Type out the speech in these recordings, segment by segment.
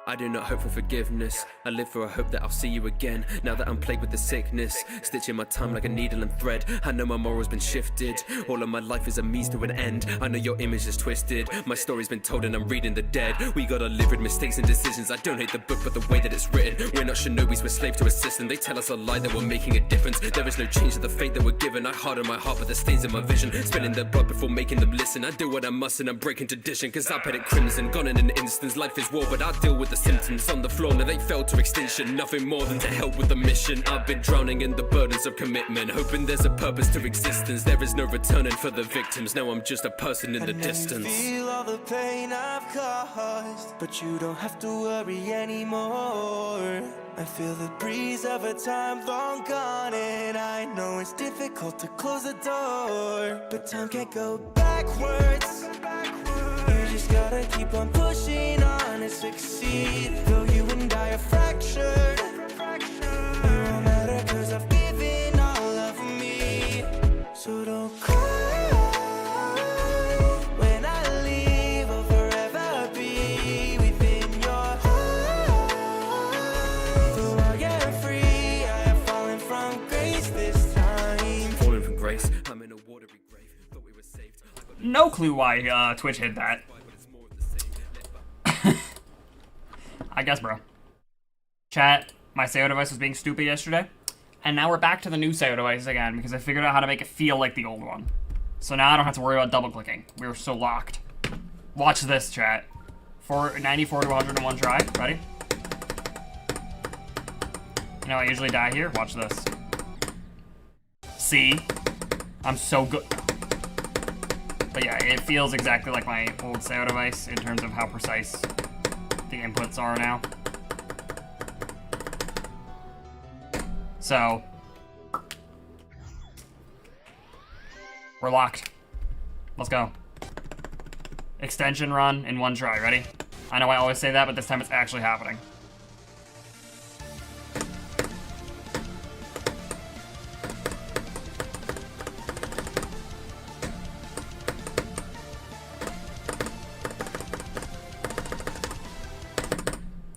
I do not hope for forgiveness. I live for a hope that I'll see you again. Now that I'm plagued with the sickness, stitching my time like a needle and thread. I know my moral's been shifted. All of my life is a means to an end. I know your image is twisted. My story's been told and I'm reading the dead. We gotta live with mistakes and decisions. I don't hate the book but the way that it's written. We're not shinobis, we're slaves to a system. They tell us a lie that we're making a difference. There is no change to the fate that we're given. I harden my heart but the stains in my vision. Spilling their blood before making them listen. I do what I must and I'm breaking tradition. Cause I paid it crimson, gone in an instance. Life is war but I deal with the symptoms. On the floor now they fell to extinction. Nothing more than to help with the mission. I've been drowning in the burdens of commitment, hoping there's a purpose to existence. There is no returning for the victims. Now I'm just a person in the distance. I feel all the pain I've caused, but you don't have to worry anymore. I feel the breeze of a time long gone, and I know it's difficult to close the door, but time can't go backwards. You just gotta keep on pushing on and succeed. Though you and I are fractured, it won't matter cause I've given all of me. So don't cry when I leave, I'll forever be within your heart. Though I am free, I have fallen from grace this time. Falling from grace, I'm in a watery grave. Thought we were saved. No clue why Twitch hid that. I guess, bro. Chat, my SEO device was being stupid yesterday, and now we're back to the new SEO device again because I figured out how to make it feel like the old one. So now I don't have to worry about double clicking. We were so locked. Watch this, chat. 94 to 101 try. Ready? You know, I usually die here. Watch this. See? I'm so good. But yeah, it feels exactly like my old SEO device in terms of how precise the inputs are now. So, we're locked. Let's go. Extension run in one try. Ready? I know I always say that, but this time it's actually happening.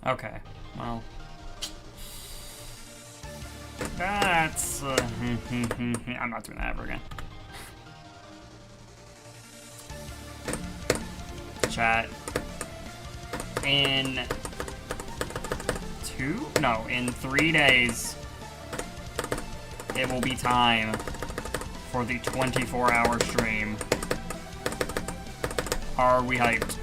Okay, well, that's, I'm not doing that ever again. Chat, in 3 days, it will be time for the 24-hour stream. Are we hyped?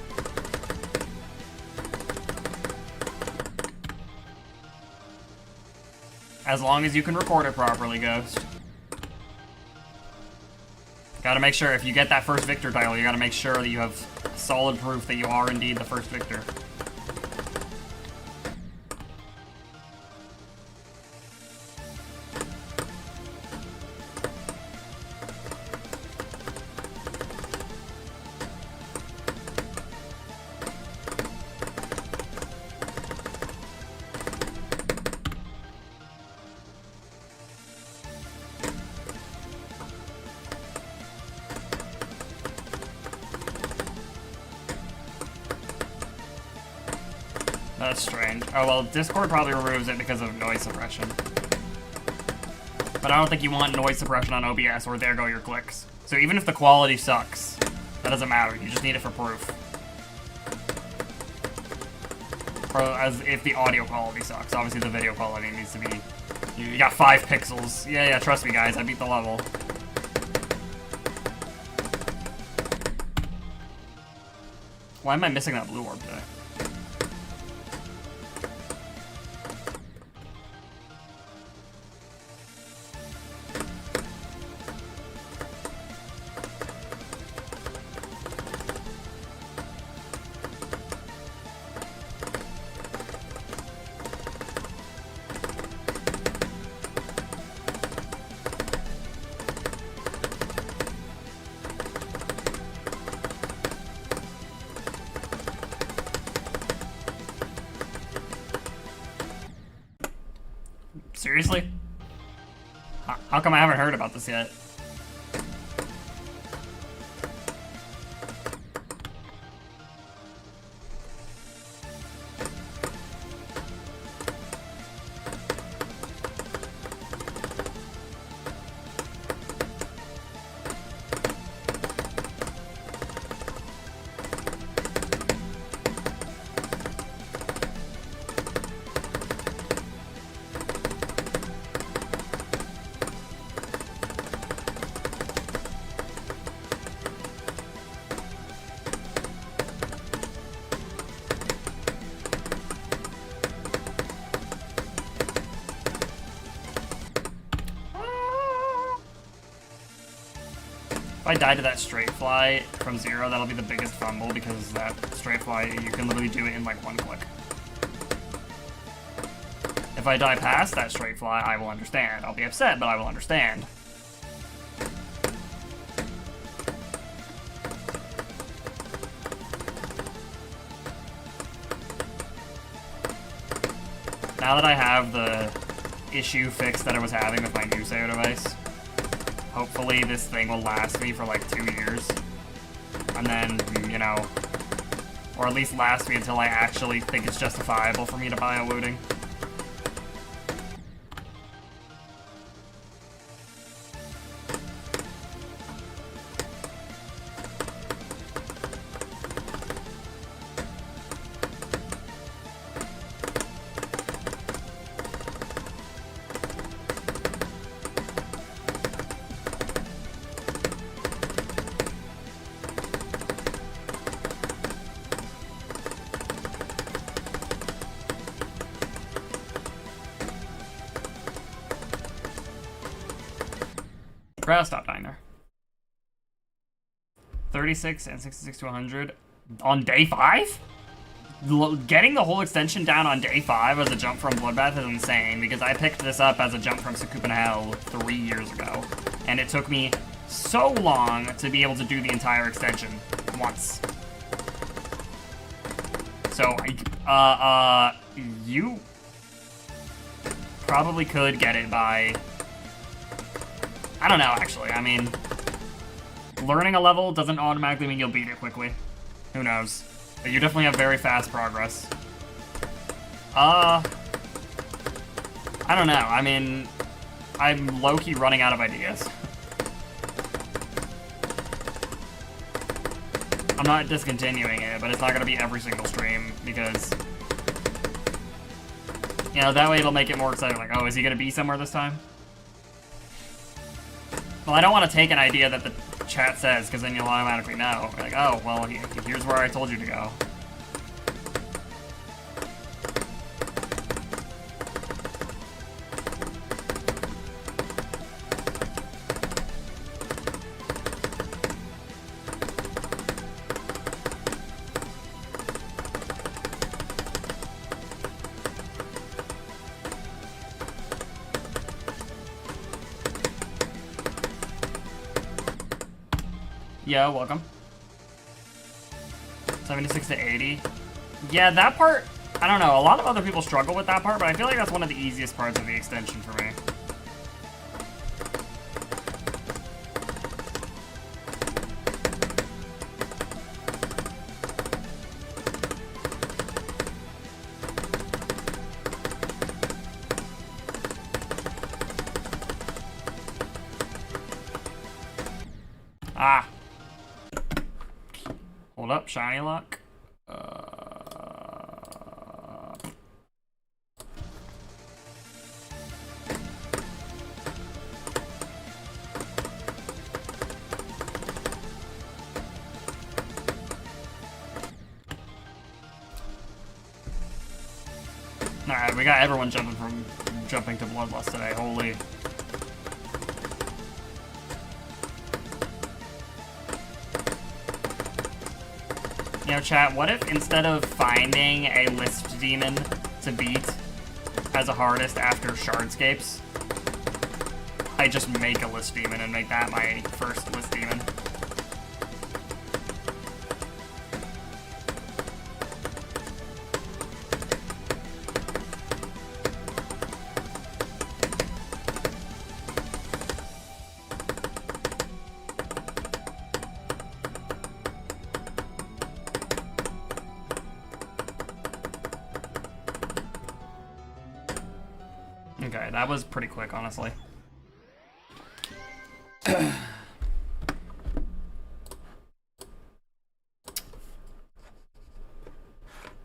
As long as you can record it properly, Ghost. Gotta make sure, if you get that first victor title, you gotta make sure that you have solid proof that you are indeed the first victor. That's strange. Oh, well, Discord probably removes it because of noise suppression. But I don't think you want noise suppression on OBS, or there go your clicks. So even if the quality sucks, that doesn't matter. You just need it for proof. Or as if the audio quality sucks. Obviously, the video quality needs to be... You got 5 pixels. Yeah, trust me, guys. I beat the level. Why am I missing that blue orb today? Seriously? How come I haven't heard about this yet? I die to that straight fly from 0, that'll be the biggest fumble because that straight fly, you can literally do it in like 1 click. If I die past that straight fly, I will understand. I'll be upset, but I will understand. Now that I have the issue fixed that I was having with my new SEO device, hopefully this thing will last me for like 2 years. And then, you know, or at least last me until I actually think it's justifiable for me to buy a looting. I'll stop dying there. 36 and 66 to 100 on day 5? Getting the whole extension down on day 5 as a jump from Bloodbath is insane, because I picked this up as a jump from Sakupin Hell 3 years ago, and it took me so long to be able to do the entire extension once. So, you probably could get it by... I don't know, actually. I mean, learning a level doesn't automatically mean you'll beat it quickly. Who knows? But you definitely have very fast progress. I don't know. I mean, I'm low-key running out of ideas. I'm not discontinuing it, but it's not going to be every single stream, because... You know, that way it'll make it more exciting. Like, oh, is he going to be somewhere this time? Well, I don't want to take an idea that the chat says, because then you'll automatically know. Like, oh, well, here's where I told you to go. Yeah, welcome. 76 to 80. Yeah, that part, I don't know. A lot of other people struggle with that part, but I feel like that's one of the easiest parts of the extension for me. Ah. Hold up, shiny luck. Alright, we got everyone jumping to Bloodlust today. Holy. You know, chat, what if instead of finding a list demon to beat as a hardest after Shardscapes, I just make a list demon and make that my first list demon? Okay, that was pretty quick, honestly.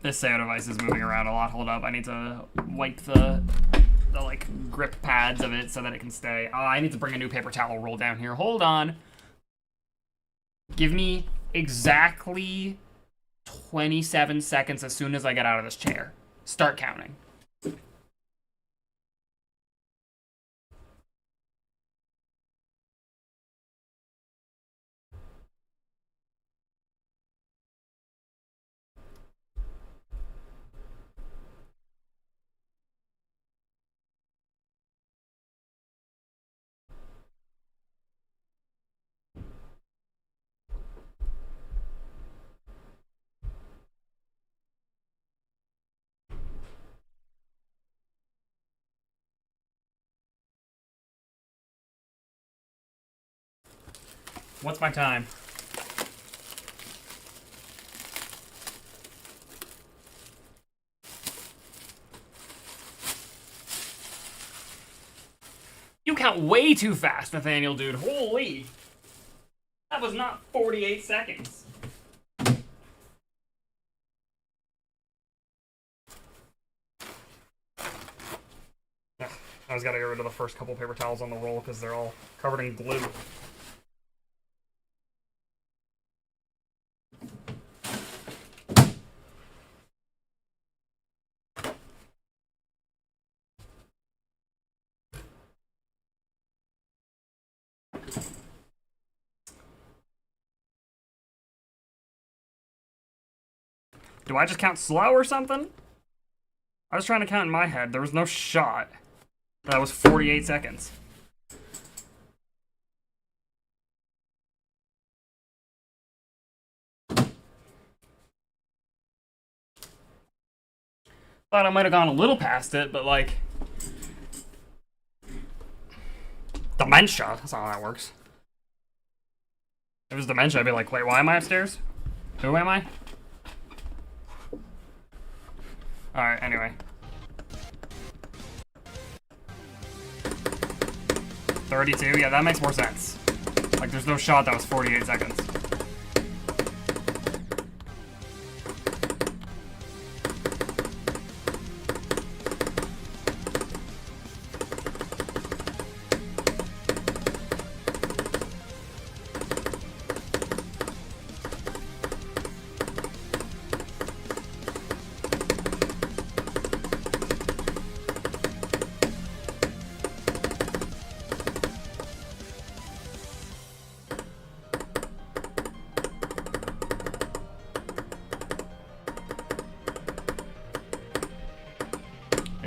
This SEO device is moving around a lot. Hold up, I need to wipe the like grip pads of it so that it can stay. Oh, I need to bring a new paper towel roll down here. Hold on. Give me exactly 27 seconds as soon as I get out of this chair. Start counting. What's my time? You count way too fast, Nathaniel, dude. Holy. That was not 48 seconds. Ugh, I just gotta get rid of the first couple paper towels on the roll because they're all covered in glue. Do I just count slow or something? I was trying to count in my head. There was no shot. That was 48 seconds. Thought I might have gone a little past it, but like... Dementia. That's not how that works. If it was dementia, I'd be like, wait, why am I upstairs? Who am I? Alright, anyway. 32? Yeah, that makes more sense. Like, there's no shot that was 48 seconds.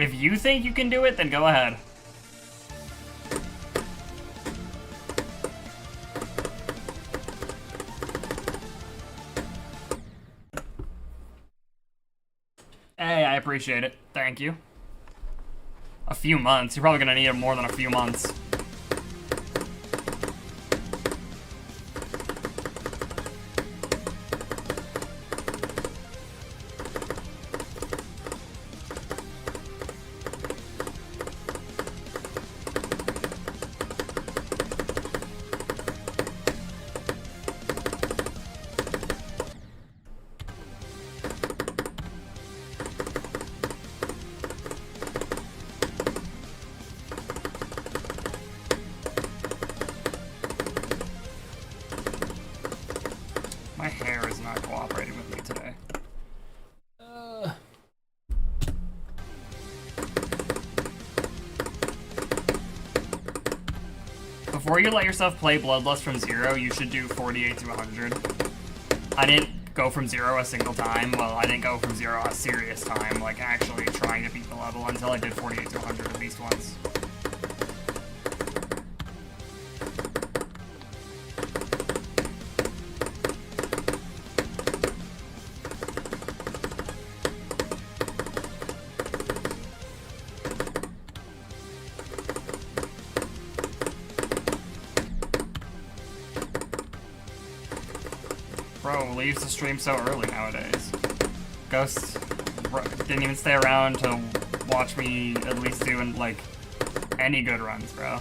If you think you can do it, then go ahead. Hey, I appreciate it. Thank you. A few months. You're probably gonna need it more than a few months. My hair is not cooperating with me today. Before you let yourself play Bloodlust from 0, you should do 48 to 100. I didn't go from 0 a single time. Well, I didn't go from 0 a serious time, like actually trying to beat the level until I did 48 to 100 at least once. Bro leaves the stream so early nowadays. Ghost didn't even stay around to watch me at least doing, like, any good runs, bro.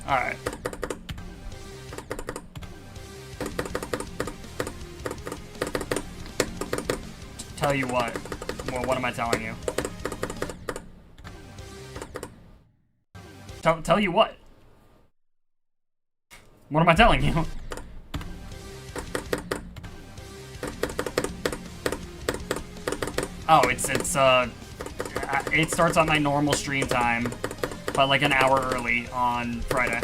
Alright. Tell you what. Well, what am I telling you? Tell you what? What am I telling you? Oh, it starts on my normal stream time, but like an hour early on Friday.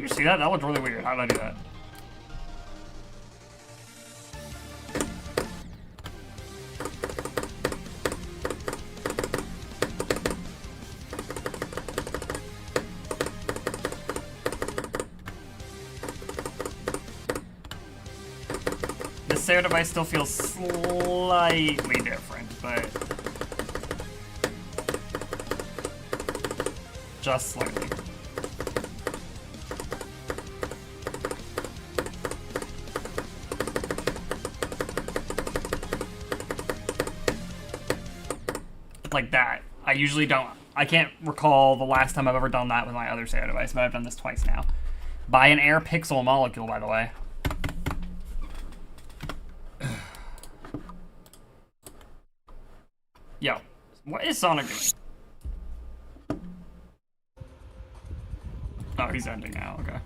you see that? That looked really weird. How did I do that? The SAO device still feels slightly different, but just slightly. Like that. I usually don't. I can't recall the last time I've ever done that with my other SAO device, but I've done this twice now. By an air pixel molecule, by the way. Yo, what is Sonic doing? Oh, he's ending now, okay.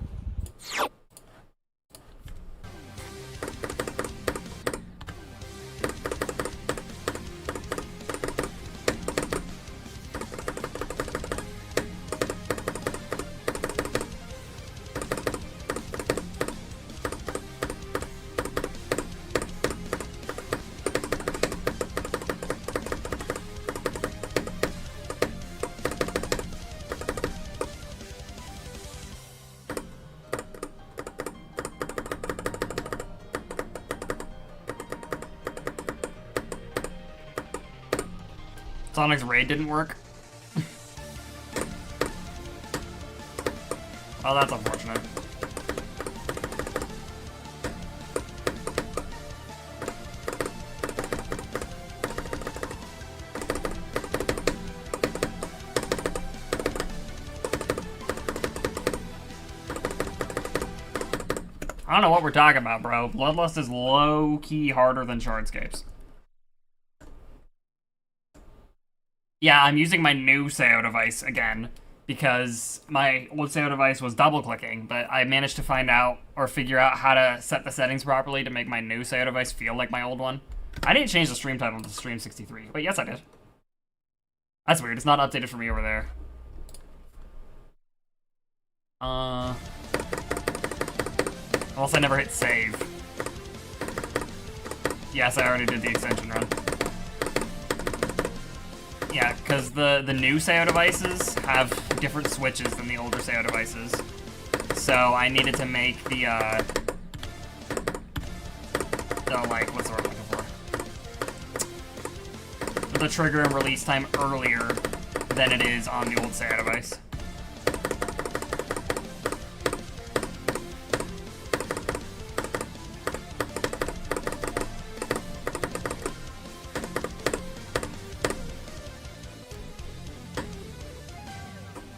Sonic's raid didn't work. Oh, that's unfortunate. I don't know what we're talking about, bro. Bloodlust is low-key harder than Shardscapes. Yeah, I'm using my new SAO device again because my old SAO device was double-clicking, but I managed to find out or figure out how to set the settings properly to make my new SAO device feel like my old one. I didn't change the stream title to Stream 63. Wait, yes I did. That's weird. It's not updated for me over there. Unless I never hit save. Yes, I already did the extension run. Yeah, because the new SAO devices have different switches than the older SAO devices. So I needed to make the like, what's the word I'm looking for? The trigger and release time earlier than it is on the old SAO device.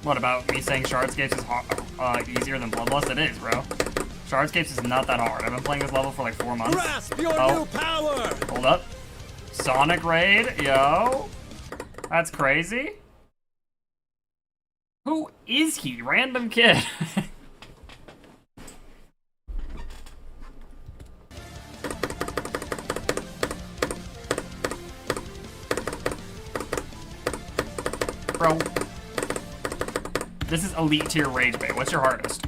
What about me saying Shardscapes is easier than Bloodlust? It is, bro. Shardscapes is not that hard. I've been playing this level for like 4 months. Grasp your new power! Hold up. Sonic Raid, yo. That's crazy. Who is he? Random kid. Bro. This is elite tier rage bait. What's your hardest?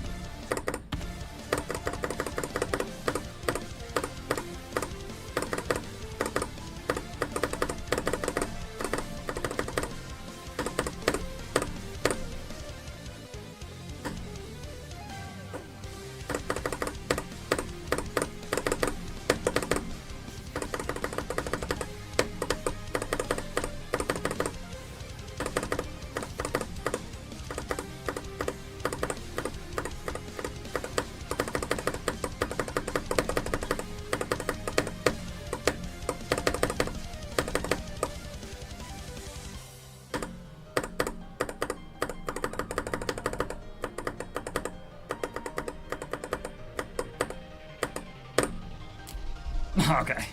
Okay.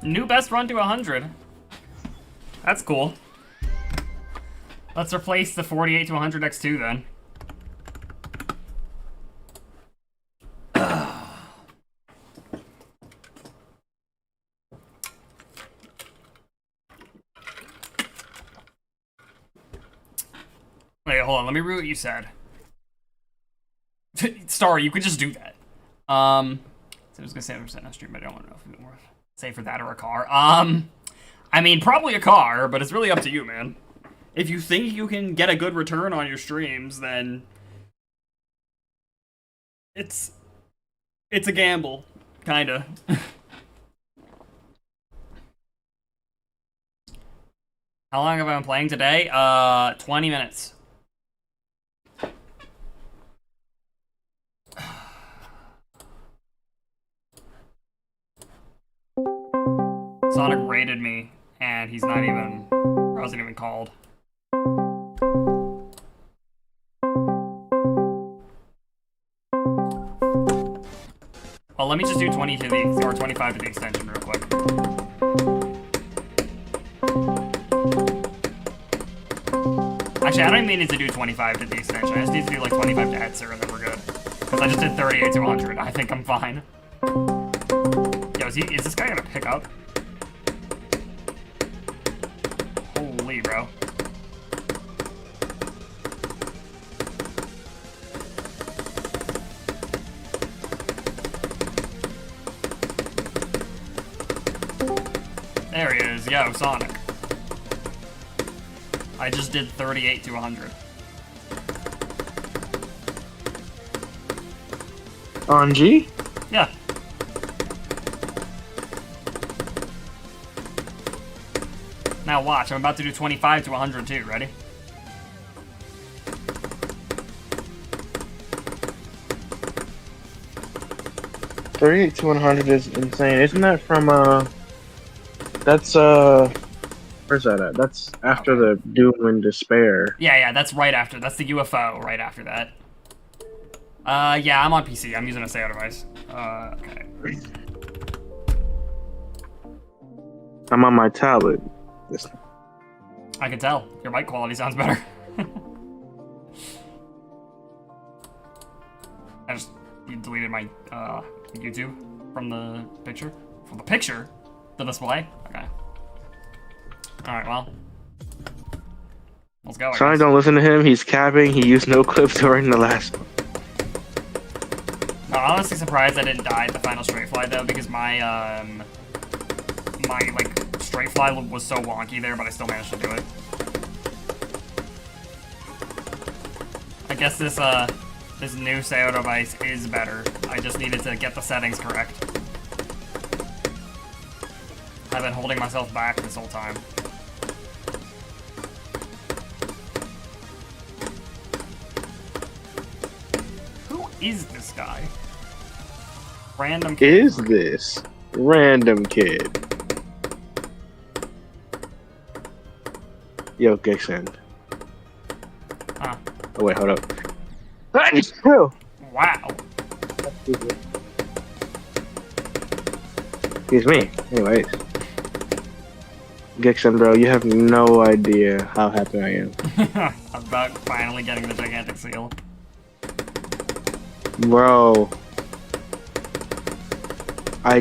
New best run to 100. That's cool. Let's replace the 48 to 100 X2 then. Wait, hold on. Let me read what you said. Star, you could just do that. So I was gonna say 100% on stream, but I don't want to know if it's more say for that or a car. I mean, probably a car, but it's really up to you, man. If you think you can get a good return on your streams, then it's a gamble, kinda. How long have I been playing today? 20 minutes. Sonic raided me, and he's not even, I wasn't even called. Well, let me just do 20 to the, or 25 to the extension real quick. Actually, I don't even need to do 25 to the extension. I just need to do like 25 to Etzer and then we're good. Because I just did 38 to 100. I think I'm fine. Yo, is this guy gonna pick up? Holy, bro. There he is. Yo, Sonic. I just did 38 to 100. On G? Yeah. Now watch, I'm about to do 25 to 100 too. Ready? $38 to 100 is insane. Isn't that from that's where's that at? That's after the Doom and Despair. Yeah, that's right after. That's the UFO right after that. Yeah, I'm on PC. I'm using a SAO device. Okay. I'm on my tablet. I can tell. Your mic quality sounds better. You deleted my YouTube from the picture? From the picture? The display? Okay. Alright, well. Let's go. Sorry, don't listen to him. He's capping. He used no clip during the last one. No, I'm honestly surprised I didn't die at the final straight fly though, because my like straight fly was so wonky there, but I still managed to do it. I guess this new SAO device is better. I just needed to get the settings correct. I've been holding myself back this whole time. Who is this guy? Random kid. Is this random kid? Yo, Gixen. Huh. Oh wait, hold up. Oh. Wow. Excuse me. Anyways. Gixen, bro, you have no idea how happy I am. About finally getting the gigantic seal. Bro. I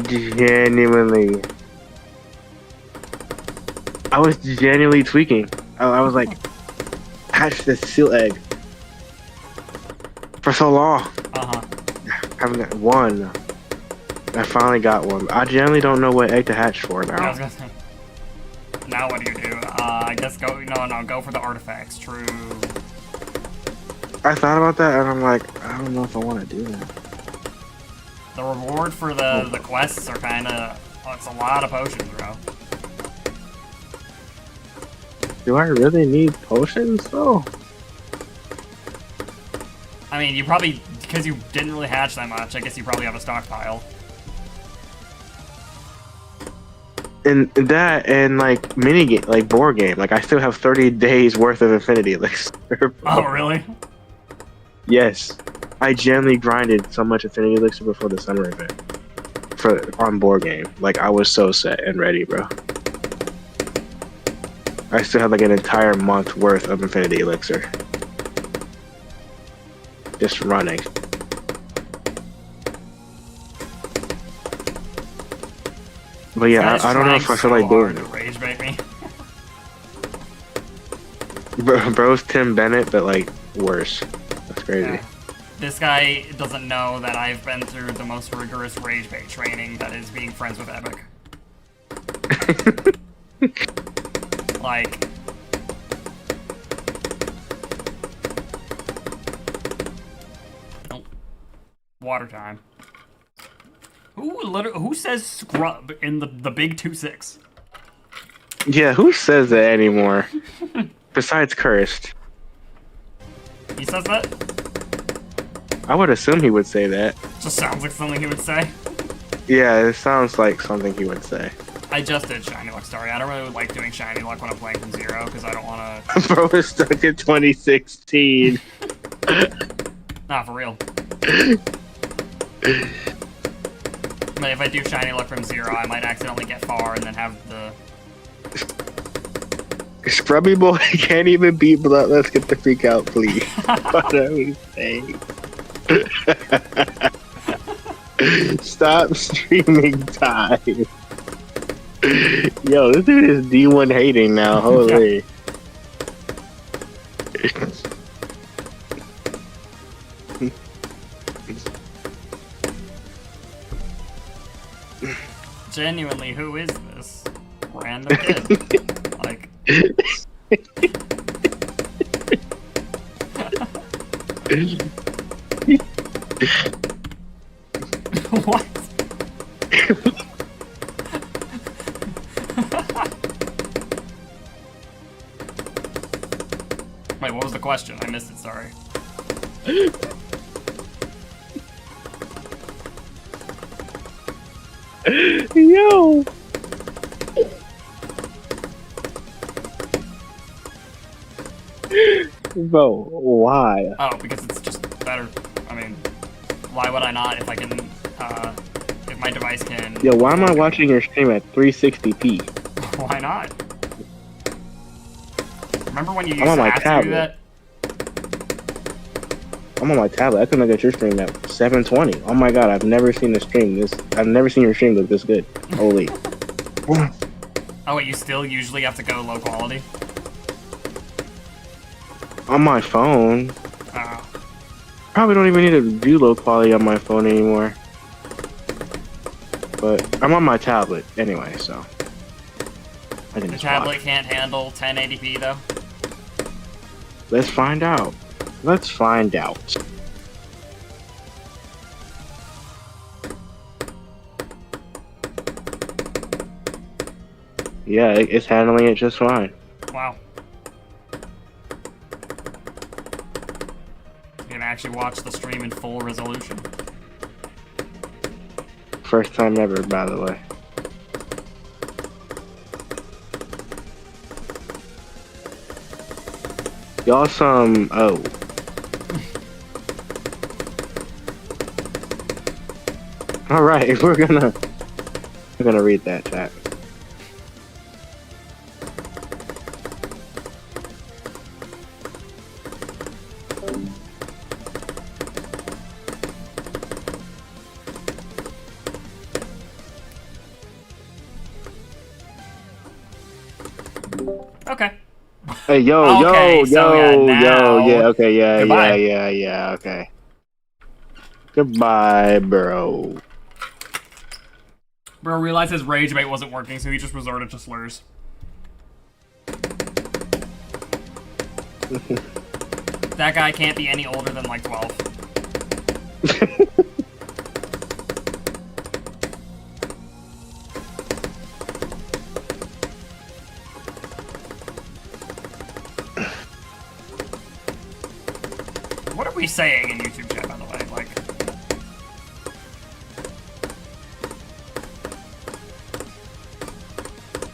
was genuinely tweaking. I was like, hatch this seal egg. For so long. Uh-huh. Haven't got one. I finally got one. I generally don't know what egg to hatch for I now. was gonna say. Now what do you do? I guess go go for the artifacts. True. I thought about that and I'm like, I don't know if I want to do that. The reward for the quests are kinda it's a lot of potions, bro. Do I really need potions though? I mean, you probably, because you didn't really hatch that much, I guess you probably have a stockpile. And that and like mini game, like board game, like I still have 30 days worth of Infinity Elixir. Oh, really? Yes. I genuinely grinded so much Infinity Elixir before the summer event. for on board game. Like I was so set and ready, bro. I still had like an entire month worth of Infinity Elixir. Just running. But yeah, I don't know if I feel like doing it. Rage bait me. Bro's Tim Bennett, but like worse. That's crazy. Yeah. This guy doesn't know that I've been through the most rigorous rage bait training that is being friends with Epic. Like, oh, water time. Who says scrub in the big 2-6? Yeah, who says that anymore? Besides Cursed. He says that? I would assume he would say that. Just sounds like something he would say. Yeah, it sounds like something he would say. I just did Shiny Luck Story. I don't really like doing Shiny Luck when I'm playing from zero, because I don't want to... Bro is stuck in 2016. Nah, for real. But if I do Shiny Luck from zero, I might accidentally get far and then have the... Scrubby Boy can't even beat Blood. Let's get the freak out, please. What are we saying? Stop streaming time. Yo, this dude is D1 hating now. Holy. Genuinely, who is this? Random kid. Like... What? Wait, what was the question? I missed it, sorry. Yo! Bro, why? Oh, because it's just better. I mean, why would I not if I can, if my device can... Yo, why am I watching your stream at 360p? Why not? Remember when you used I'm on to my have to do tablet. that? I'm on my tablet. I couldn't look at your stream at 720. Oh my god, I've never seen a stream this. I've never seen your stream look this good. Holy. Oh wait, you still usually have to go low quality? On my phone. Oh. Probably don't even need to do low quality on my phone anymore. But I'm on my tablet anyway, so. I can The just tablet watch. can't handle 1080p though? Let's find out. Let's find out. Yeah, it's handling it just fine. Wow. You can actually watch the stream in full resolution. First time ever, by the way. Y'all some... Oh. Alright, we're gonna read that chat. Okay. Hey, yo, Okay, so yeah, okay, yeah, Goodbye. yeah, okay. Goodbye, bro. Bro realized his rage bait wasn't working, so he just resorted to slurs. That guy can't be any older than like 12. What are we saying in YouTube chat, by the way? Like,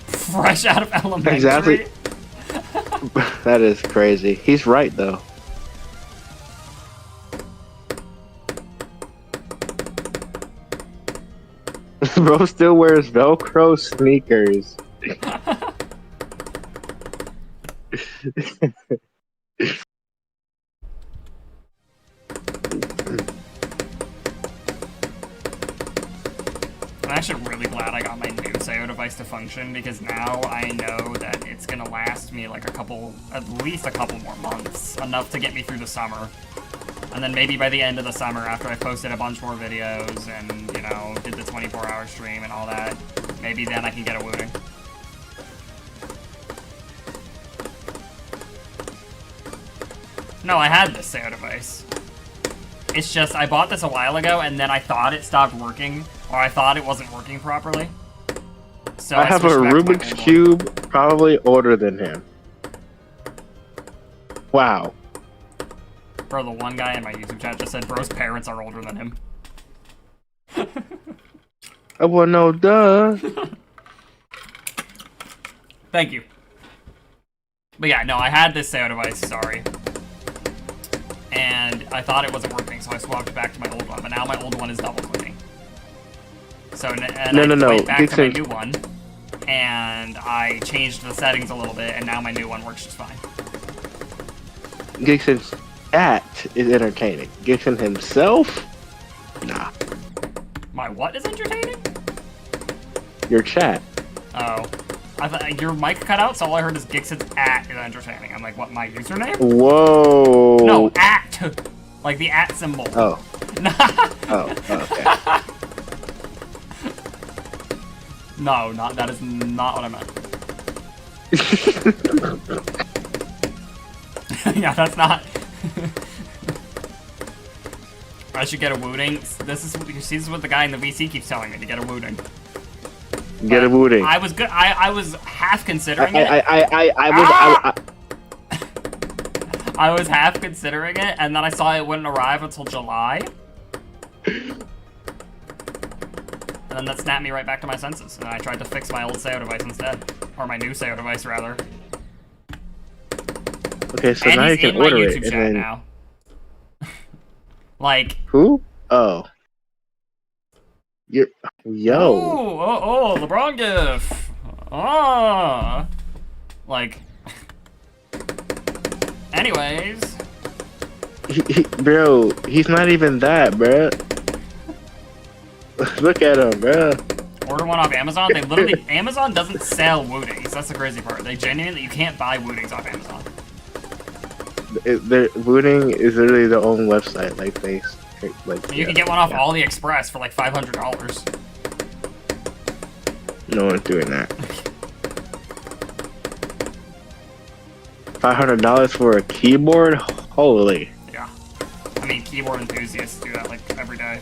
fresh out of elementary. Exactly. That is crazy. He's right, though. Bro still wears Velcro sneakers. I'm actually really glad I got my new SAO device to function, because now I know that it's gonna last me like at least a couple more months, enough to get me through the summer. And then maybe by the end of the summer, after I posted a bunch more videos and, you know, did the 24-hour stream and all that, maybe then I can get a wooting. No, I had this SAO device. It's just, I bought this a while ago, and then I thought it stopped working, or I thought it wasn't working properly. So I have a switched back to my Rubik's old one. Cube, probably older than him. Wow. Bro, the one guy in my YouTube chat just said bro's parents are older than him. Oh, well, no, duh. Thank you. But yeah, no, I had this SAO device, sorry. And I thought it wasn't working, so I swapped back to my old one. But now my old one is double clicking. So, and I went back to my new one, and I changed the settings a little bit, and now my new one works just fine. Gixon's chat is entertaining. Gixon himself? Nah. My what is entertaining? Your chat. Oh. I thought your mic cut out, so all I heard is Gixon's at is entertaining. I'm like, what, my username? Whoa. No, at! Like the at symbol. Oh. Oh, okay. No, that is not what I meant. Yeah, that's not. I should get a wooting. This is what the guy in the VC keeps telling me, to get a wooting. Get a wooting. I was good. I was half considering it. I was half considering it, and then I saw it wouldn't arrive until July. And then that snapped me right back to my senses, and I tried to fix my old SAO device instead. Or my new SAO device, rather. Okay, so And now you he's can in my order YouTube it, chat and then... now. Like... Who? Oh. You're... Yo. Oh, LeBron gif. Ah. Like... Anyways... Bro, he's not even that, bro. Look at him, bro. Order one off Amazon. They literally... Amazon doesn't sell wootings. That's the crazy part. They genuinely... You can't buy wootings off Amazon. Their Booting is literally their own website, like they... Like, You can get one off AliExpress for like $500. No one's doing that. $500 for a keyboard? Holy. Yeah. I mean, keyboard enthusiasts do that like every day.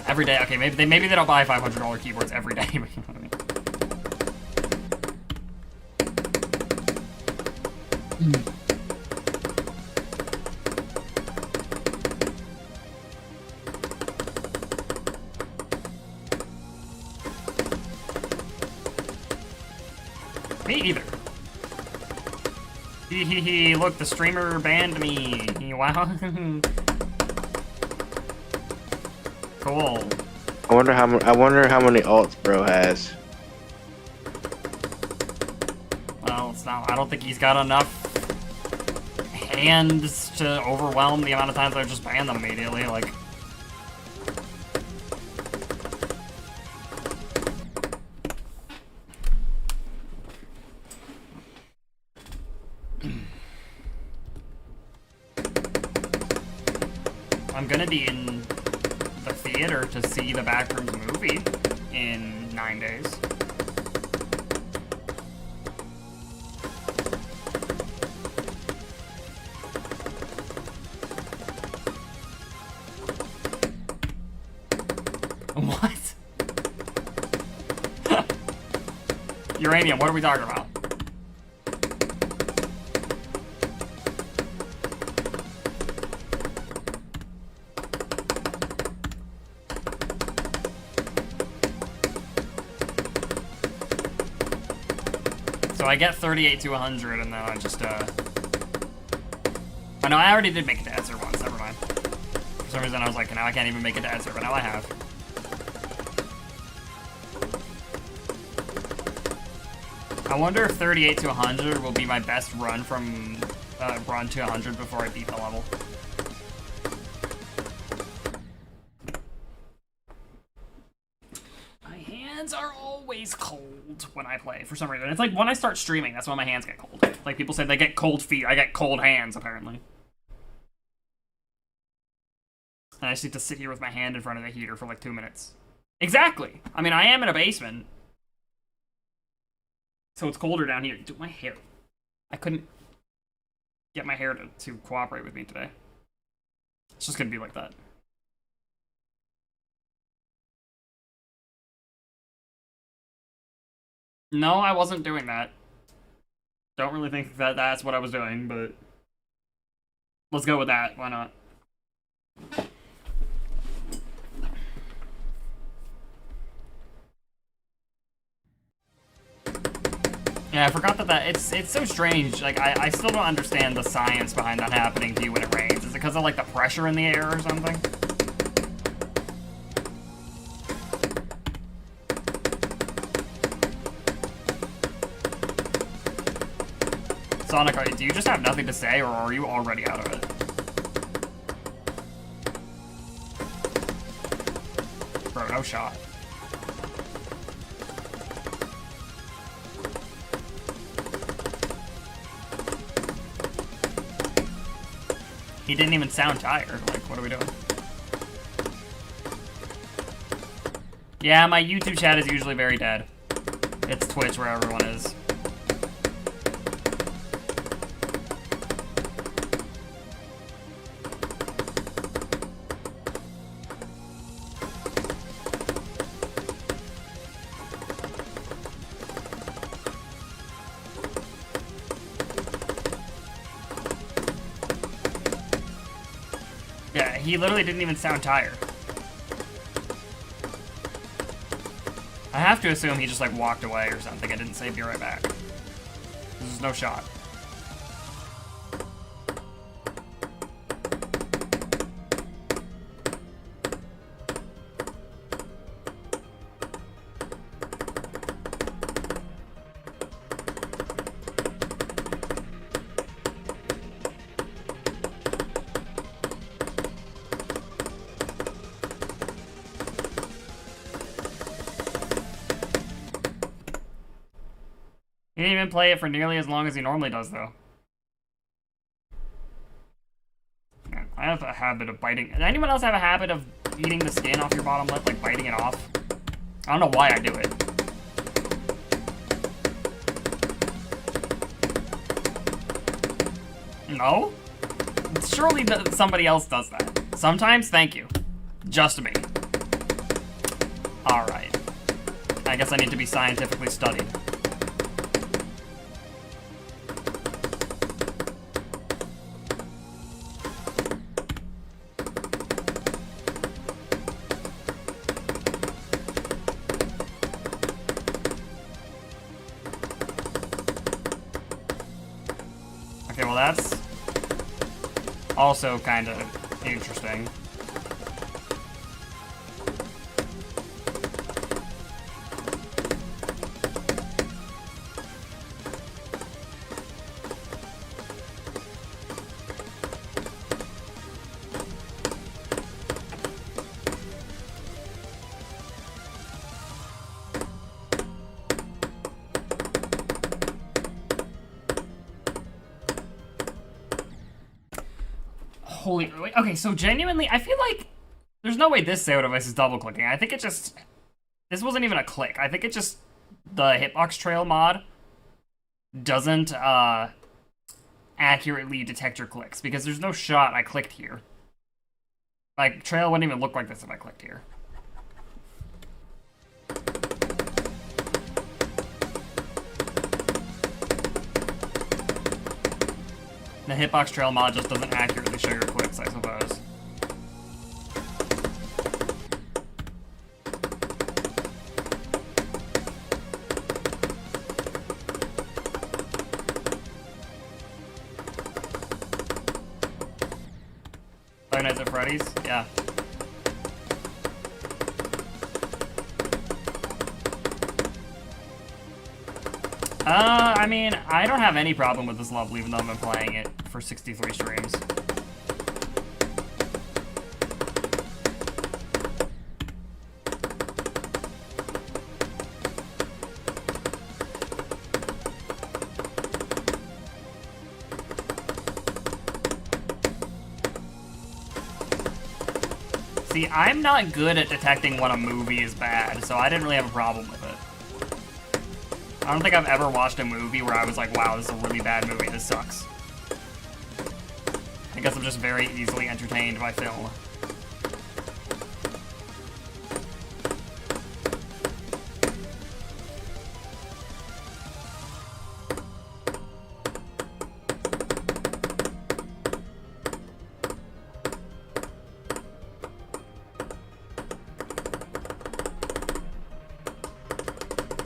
Every day. Okay, maybe they don't buy $500 keyboards every day. But you know what I mean. Me either. Hee, look, the streamer banned me. Wow. Cool. I wonder how many alts bro has. Well, it's not. I don't think he's got enough hands to overwhelm the amount of times I've just banned them immediately. Like. I'm gonna be in the theater to see the Backrooms movie in 9 days. What? Uranium, what are we talking about? So I get 38 to 100, and then I just, I know I already did make it to Edzer once, never mind. For some reason I was like, now I can't even make it to Edzer, but now I have. I wonder if 38 to 100 will be my best run from run to 100 before I beat the level. My hands are always cold when I play for some reason. It's like when I start streaming, that's when my hands get cold. Like people say they get cold feet. I get cold hands apparently. And I just need to sit here with my hand in front of the heater for like 2 minutes. Exactly. I mean, I am in a basement. So it's colder down here. Dude, my hair. I couldn't get my hair to cooperate with me today. It's just gonna be like that. No, I wasn't doing that. Don't really think that that's what I was doing, but let's go with that. Why not? Yeah, I forgot that it's so strange. Like, I still don't understand the science behind that happening to you when it rains. Is it because of, like, the pressure in the air or something? Sonic, do you just have nothing to say, or are you already out of it? Bro, no shot. He didn't even sound tired. Like, what are we doing? Yeah, my YouTube chat is usually very dead. It's Twitch where everyone is. He literally didn't even sound tired. I have to assume he just like walked away or something. I didn't say be right back. There's no shot. He didn't even play it for nearly as long as he normally does, though. I have a habit of biting. Does anyone else have a habit of eating the skin off your bottom lip, like biting it off? I don't know why I do it. No? Surely somebody else does that. Sometimes? Thank you. Just me. Alright. I guess I need to be scientifically studied. Okay, well that's also kind of interesting. Holy, okay, so genuinely, I feel like there's no way this SEO device is double clicking. I think it just, this wasn't even a click. I think it just, the hitbox trail mod doesn't accurately detect your clicks because there's no shot I clicked here. Like, trail wouldn't even look like this if I clicked here. The hitbox trail mod just doesn't accurately show your clicks, I suppose. Five Nights at Freddy's? Yeah. I mean, I don't have any problem with this level, even though I've been playing it for 63 streams. See, I'm not good at detecting when a movie is bad, so I didn't really have a problem with it. I don't think I've ever watched a movie where I was like, wow, this is a really bad movie, this sucks. I guess I'm just very easily entertained by film.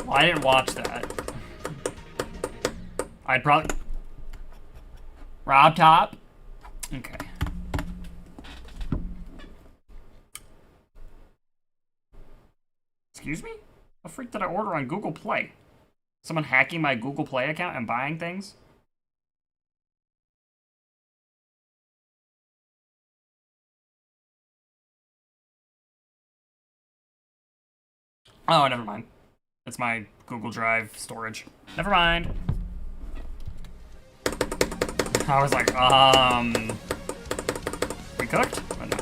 Well, I didn't watch that. I'd probably... Rob Top? Okay. Excuse me? What freak did I order on Google Play? Someone hacking my Google Play account and buying things? Oh, never mind. It's my Google Drive storage. Never mind. I was like, we cooked? But no.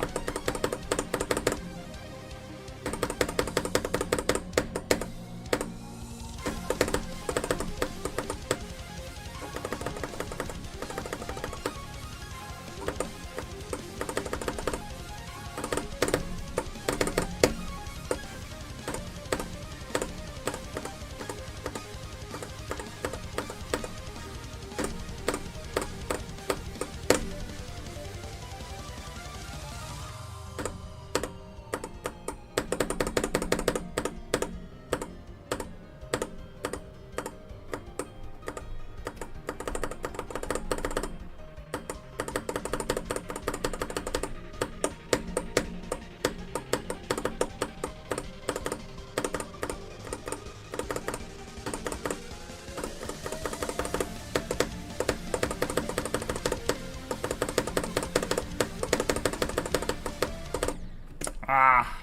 Ah.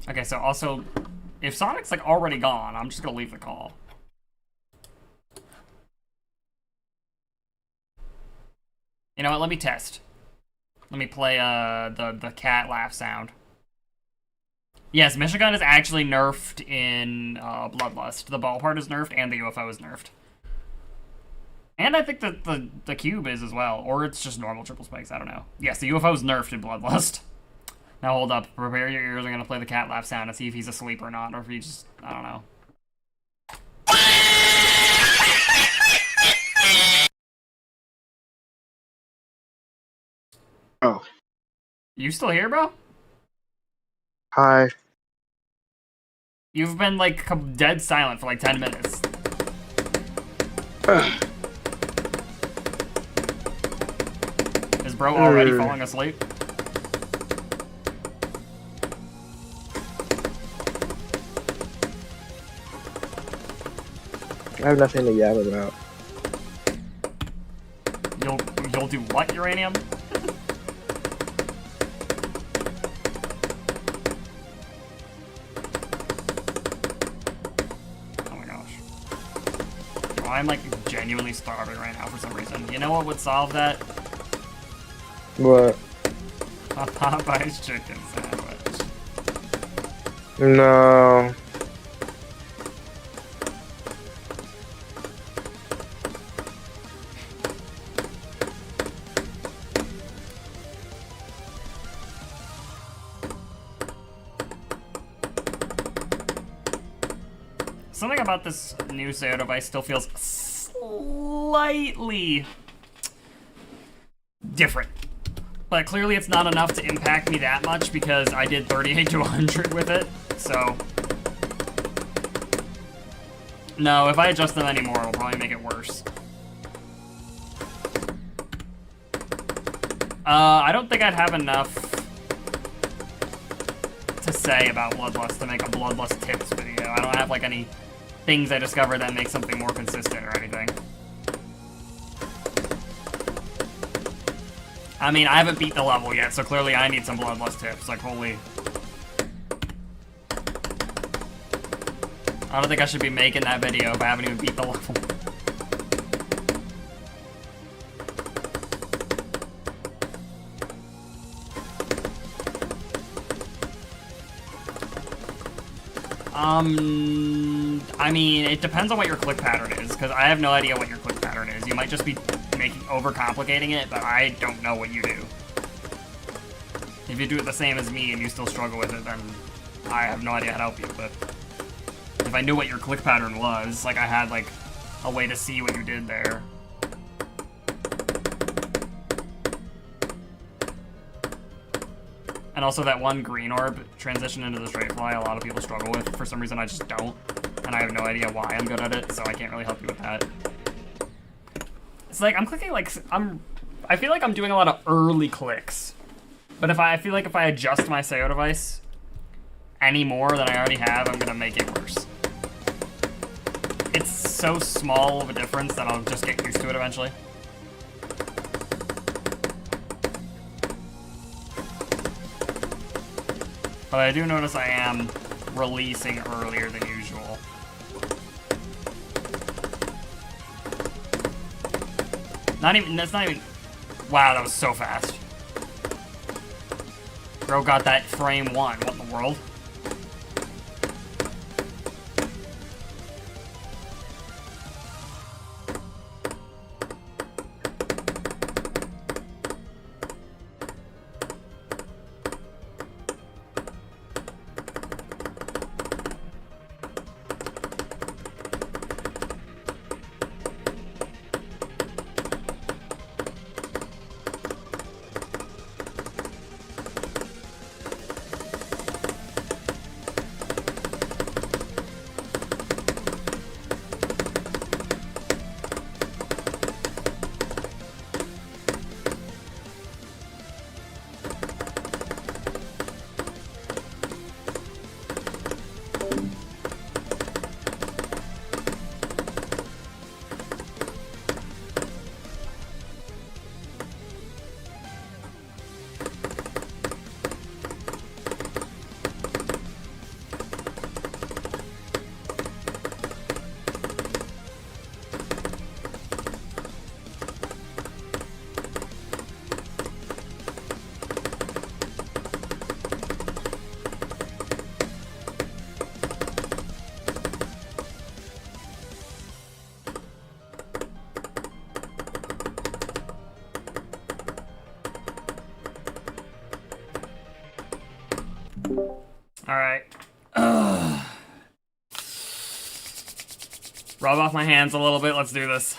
Okay, so also, if Sonic's like already gone, I'm just gonna leave the call. You know what, let me test. Let me play the cat laugh sound. Yes, Michigan is actually nerfed in Bloodlust. The ball part is nerfed and the UFO is nerfed. And I think that the cube is as well. Or it's just normal triple spikes, I don't know. Yes, the UFO is nerfed in Bloodlust. Now hold up, prepare your ears, I'm gonna play the cat laugh sound and see if he's asleep or not, or if he just, I don't know. Oh. You still here, bro? Hi. You've been like dead silent for like 10 minutes. Is bro already falling asleep? I have nothing to yell about. You'll do what, uranium? Oh my gosh. Oh, I'm like genuinely starving right now for some reason. You know what would solve that? What? A Popeye's chicken sandwich. No. Something about this new SEO device still feels slightly different. But clearly it's not enough to impact me that much because I did 38 to 100 with it, so... No, if I adjust them anymore, it'll probably make it worse. I don't think I'd have enough to say about Bloodlust to make a Bloodlust tips video. I don't have like any things I discovered that make something more consistent or anything. I mean, I haven't beat the level yet, so clearly I need some Bloodlust tips. Like, holy. I don't think I should be making that video if I haven't even beat the level. I mean, it depends on what your click pattern is, because I have no idea what your click pattern is. You might just be overcomplicating it, but I don't know what you do. If you do it the same as me and you still struggle with it, then I have no idea how to help you, but if I knew what your click pattern was, like I had like a way to see what you did there. And also that one green orb transition into the straight fly, a lot of people struggle with. For some reason I just don't, and I have no idea why I'm good at it, so I can't really help you with that. It's like I'm clicking like I feel like I'm doing a lot of early clicks, but I feel like if I adjust my SEO device any more than I already have, I'm gonna make it worse. It's so small of a difference that I'll just get used to it eventually. But I do notice I am releasing earlier than usual. That's not even, wow, that was so fast. Bro got that frame 1, what in the world? Alright. Rub off my hands a little bit, let's do this.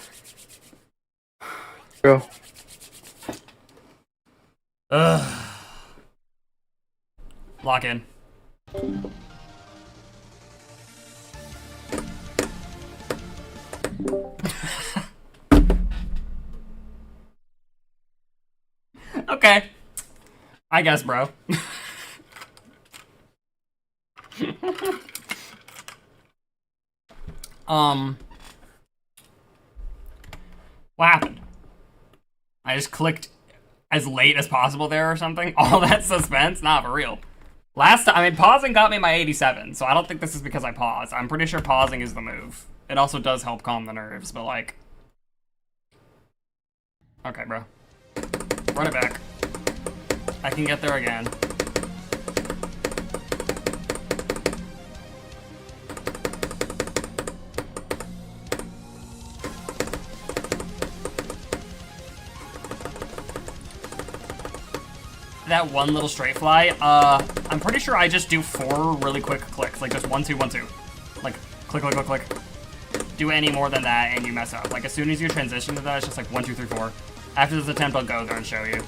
Go. Lock in. Okay. I guess, bro. What happened? I just clicked as late as possible there or something? All that suspense? Not for real. Last time, I mean, pausing got me my 87, so I don't think this is because I paused. I'm pretty sure pausing is the move. It also does help calm the nerves, but like... Okay, bro. Run it back. I can get there again. That one little straight fly, I'm pretty sure I just do 4 really quick clicks, like just 1, 2, 1, 2. Like, click, click, click, click. Do any more than that and you mess up. Like, as soon as you transition to that, it's just like 1, 2, 3, 4. After this attempt, I'll go there and show you.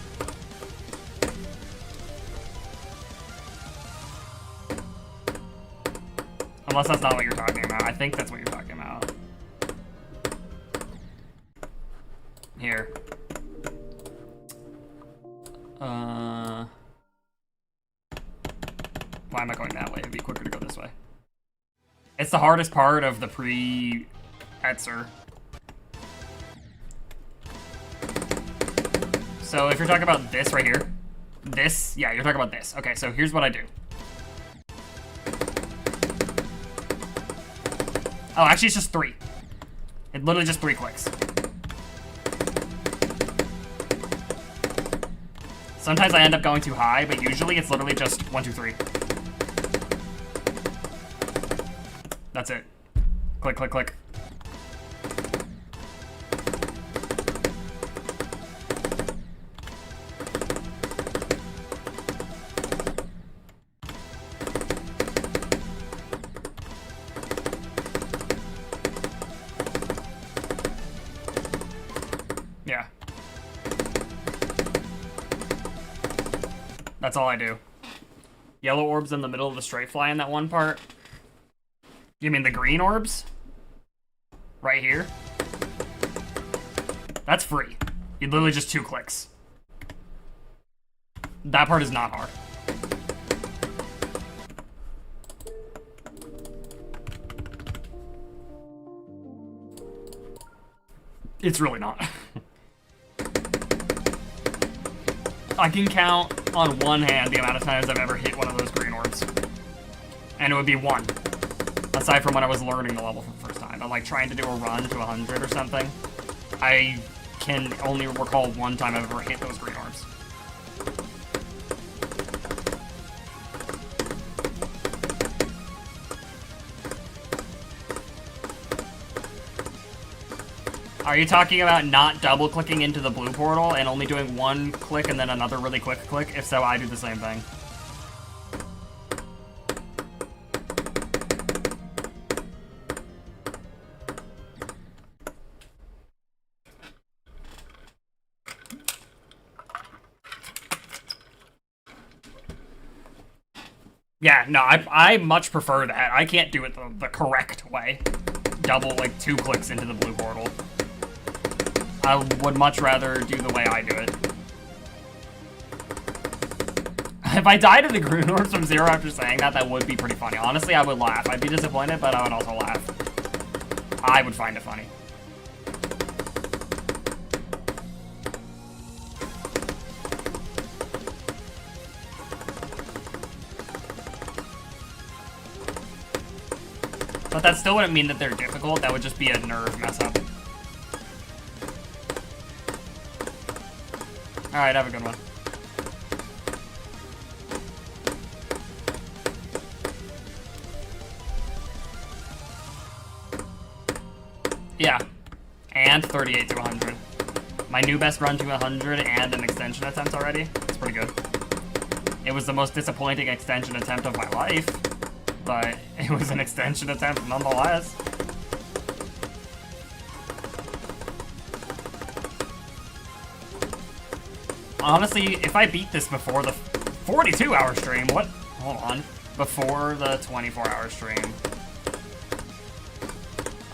Unless that's not what you're talking about. I think that's what you're talking about. Here. Why am I going that way? It'd be quicker to go this way. It's the hardest part of the pre-Etzer. So if you're talking about this right here, this, yeah, you're talking about this. Okay, so here's what I do. Oh, actually it's just 3. It's literally just 3 clicks. Sometimes I end up going too high, but usually it's literally just 1, 2, 3. That's it. Click, click, click. Yeah. That's all I do. Yellow orbs in the middle of the straight fly in that one part. You mean the green orbs? Right here? That's free. You literally just 2 clicks. That part is not hard. It's really not. I can count on one hand the amount of times I've ever hit one of those green orbs. And it would be 1. Aside from when I was learning the level for the first time. I'm like trying to do a run to 100 or something. I can only recall one time I've ever hit those green orbs. Are you talking about not double clicking into the blue portal and only doing 1 click and then another really quick click? If so, I do the same thing. Yeah, no, I much prefer that. I can't do it the correct way. Double, like, 2 clicks into the blue portal. I would much rather do the way I do it. If I died to the green orbs from 0 after saying that, that would be pretty funny. Honestly, I would laugh. I'd be disappointed, but I would also laugh. I would find it funny. But that still wouldn't mean that they're difficult. That would just be a nerve mess up. Alright, have a good one. Yeah. And 38 to 100. My new best run to 100 and an extension attempt already. It's pretty good. It was the most disappointing extension attempt of my life. But it was an extension attempt nonetheless. Honestly, if I beat this before the 42-hour stream, what? Hold on. Before the 24-hour stream.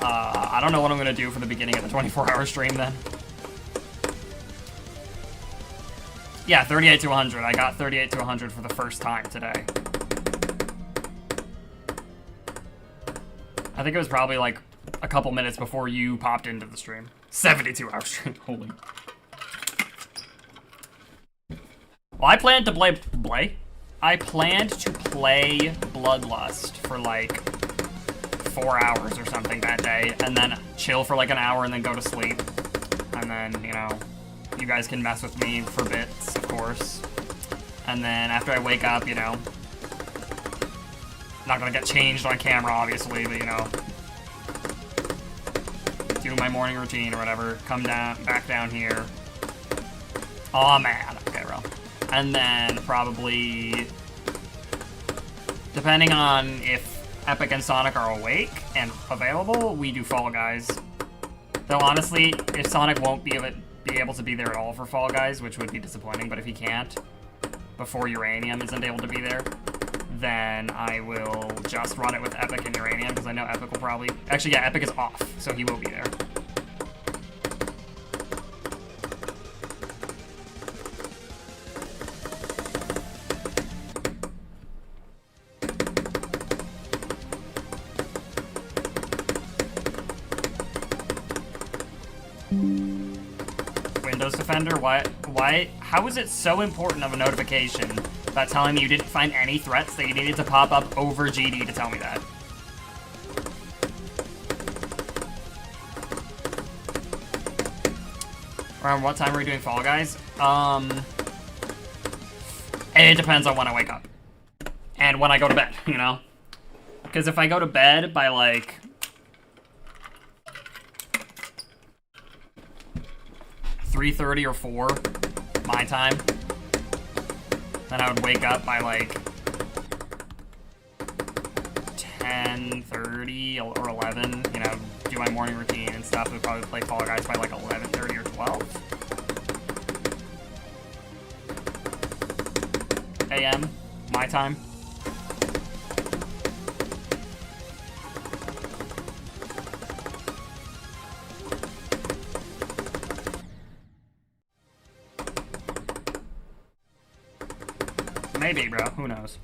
I don't know what I'm going to do for the beginning of the 24-hour stream then. Yeah, 38 to 100. I got 38 to 100 for the first time today. I think it was probably like a couple minutes before you popped into the stream. 72-hour stream. Holy. Well, I planned to play. I planned to play Bloodlust for like 4 hours or something that day, and then chill for like an hour and then go to sleep. And then, you know, you guys can mess with me for bits, of course. And then after I wake up, you know, not gonna get changed on camera, obviously, but, you know, do my morning routine or whatever, come down, back down here. Aw, man. Okay, bro. And then probably, depending on if Epic and Sonic are awake and available, we do Fall Guys. Though honestly, if Sonic won't be able to be there at all for Fall Guys, which would be disappointing, but if he can't, before Uranium isn't able to be there, then I will just run it with Epic and Uranium, because I know Epic will probably... Actually, yeah, Epic is off, so he will be there. Ghost Offender? Why? How is it so important of a notification about telling me you didn't find any threats that you needed to pop up over GD to tell me that? Around what time are we doing Fall Guys? It depends on when I wake up. And when I go to bed, you know? Because if I go to bed by, like... 3:30 or 4, my time, then I would wake up by, like, 10:30 or 11, you know, do my morning routine and stuff. We'd probably play Fall Guys by, like, 11:30 or 12 a.m., my time. Maybe, bro. Who knows?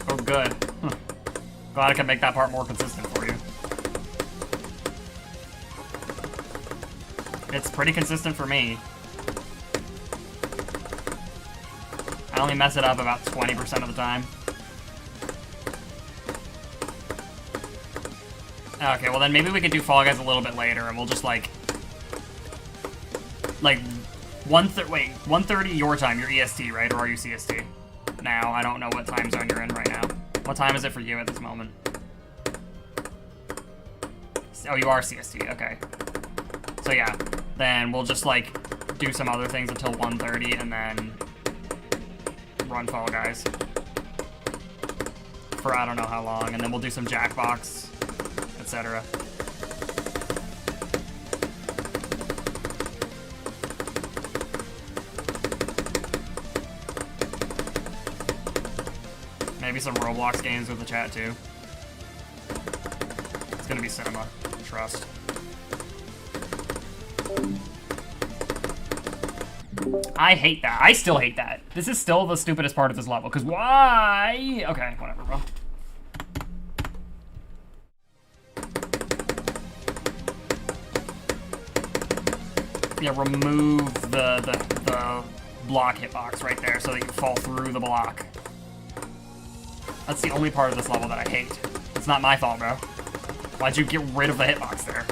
Oh, good. Glad I can make that part more consistent for you. It's pretty consistent for me. I only mess it up about 20% of the time. Okay, well then maybe we could do Fall Guys a little bit later, and we'll just like 1:30 your time. You're EST, right? Or are you CST? Now, I don't know what time zone you're in right now. What time is it for you at this moment? Oh, you are CST, okay. So yeah, then we'll just like do some other things until 1:30 and then run Fall Guys for I don't know how long, and then we'll do some Jackbox, etc. Maybe some Roblox games with the chat too. It's gonna be cinema, trust. I hate that. I still hate that. This is still the stupidest part of this level, because why? Okay, whatever, bro. Yeah, remove the block hitbox right there so that you fall through the block. That's the only part of this level that I hate. It's not my fault, bro. Why'd you get rid of the hitbox there?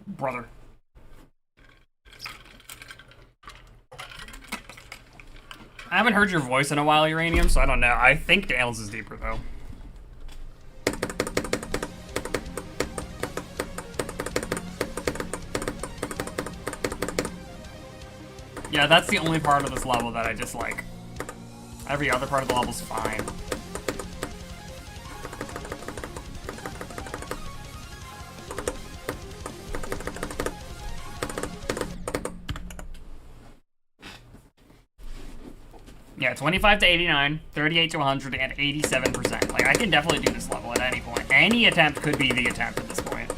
Brother. I haven't heard your voice in a while, Uranium, so I don't know. I think Dale's is deeper, though. Yeah, that's the only part of this level that I dislike. Every other part of the level's fine. Yeah, 25 to 89, 38 to 100, and 87%. Like, I can definitely do this level at any point. Any attempt could be the attempt at this point.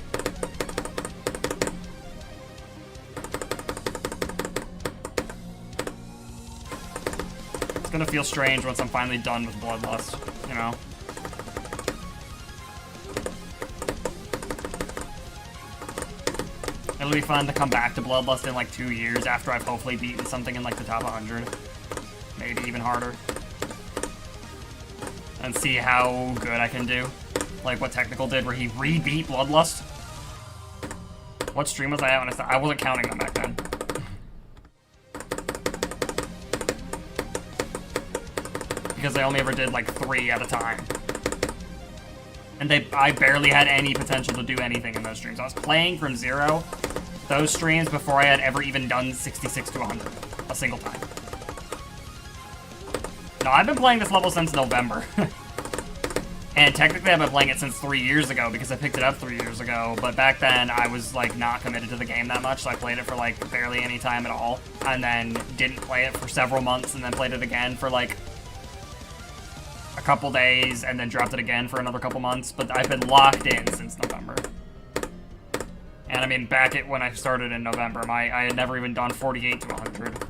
It's gonna feel strange once I'm finally done with Bloodlust, you know? It'll be fun to come back to Bloodlust in like 2 years after I've hopefully beaten something in like the top 100. Maybe even harder. and see how good I can do. Like what Technical did, where he re-beat Bloodlust. What stream was I at when I started? I wasn't counting them back then. Because I only ever did like 3 at a time. And I barely had any potential to do anything in those streams. I was playing from 0 those streams before I had ever even done 66 to 100 a single time. No, I've been playing this level since November. And technically I've been playing it since 3 years ago because I picked it up 3 years ago, but back then I was like not committed to the game that much, so I played it for like barely any time at all, and then didn't play it for several months, and then played it again for like a couple days, and then dropped it again for another couple months, but I've been locked in since November. And I mean, back at when I started in November, I had never even done 48 to 100,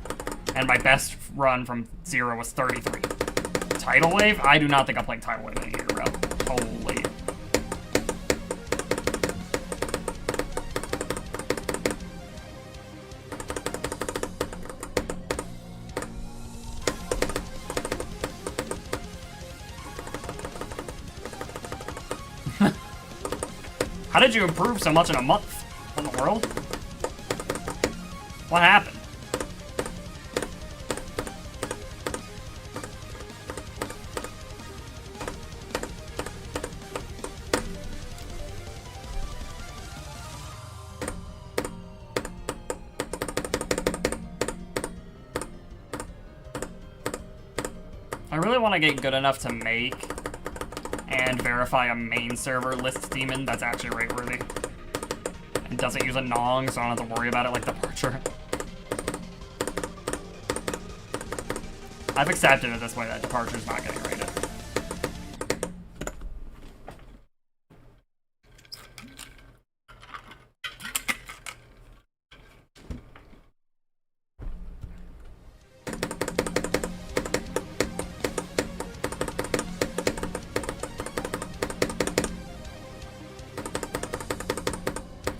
and my best run from 0 was 33. Tidal Wave? I do not think I played Tidal Wave in a year, bro. Holy. How did you improve so much in a month? What in the world? What happened? I really want to get good enough to make and verify a main server list demon that's actually rate-worthy. And doesn't use a Nong, so I don't have to worry about it like Departure. I've accepted at this point that Departure's not getting rated.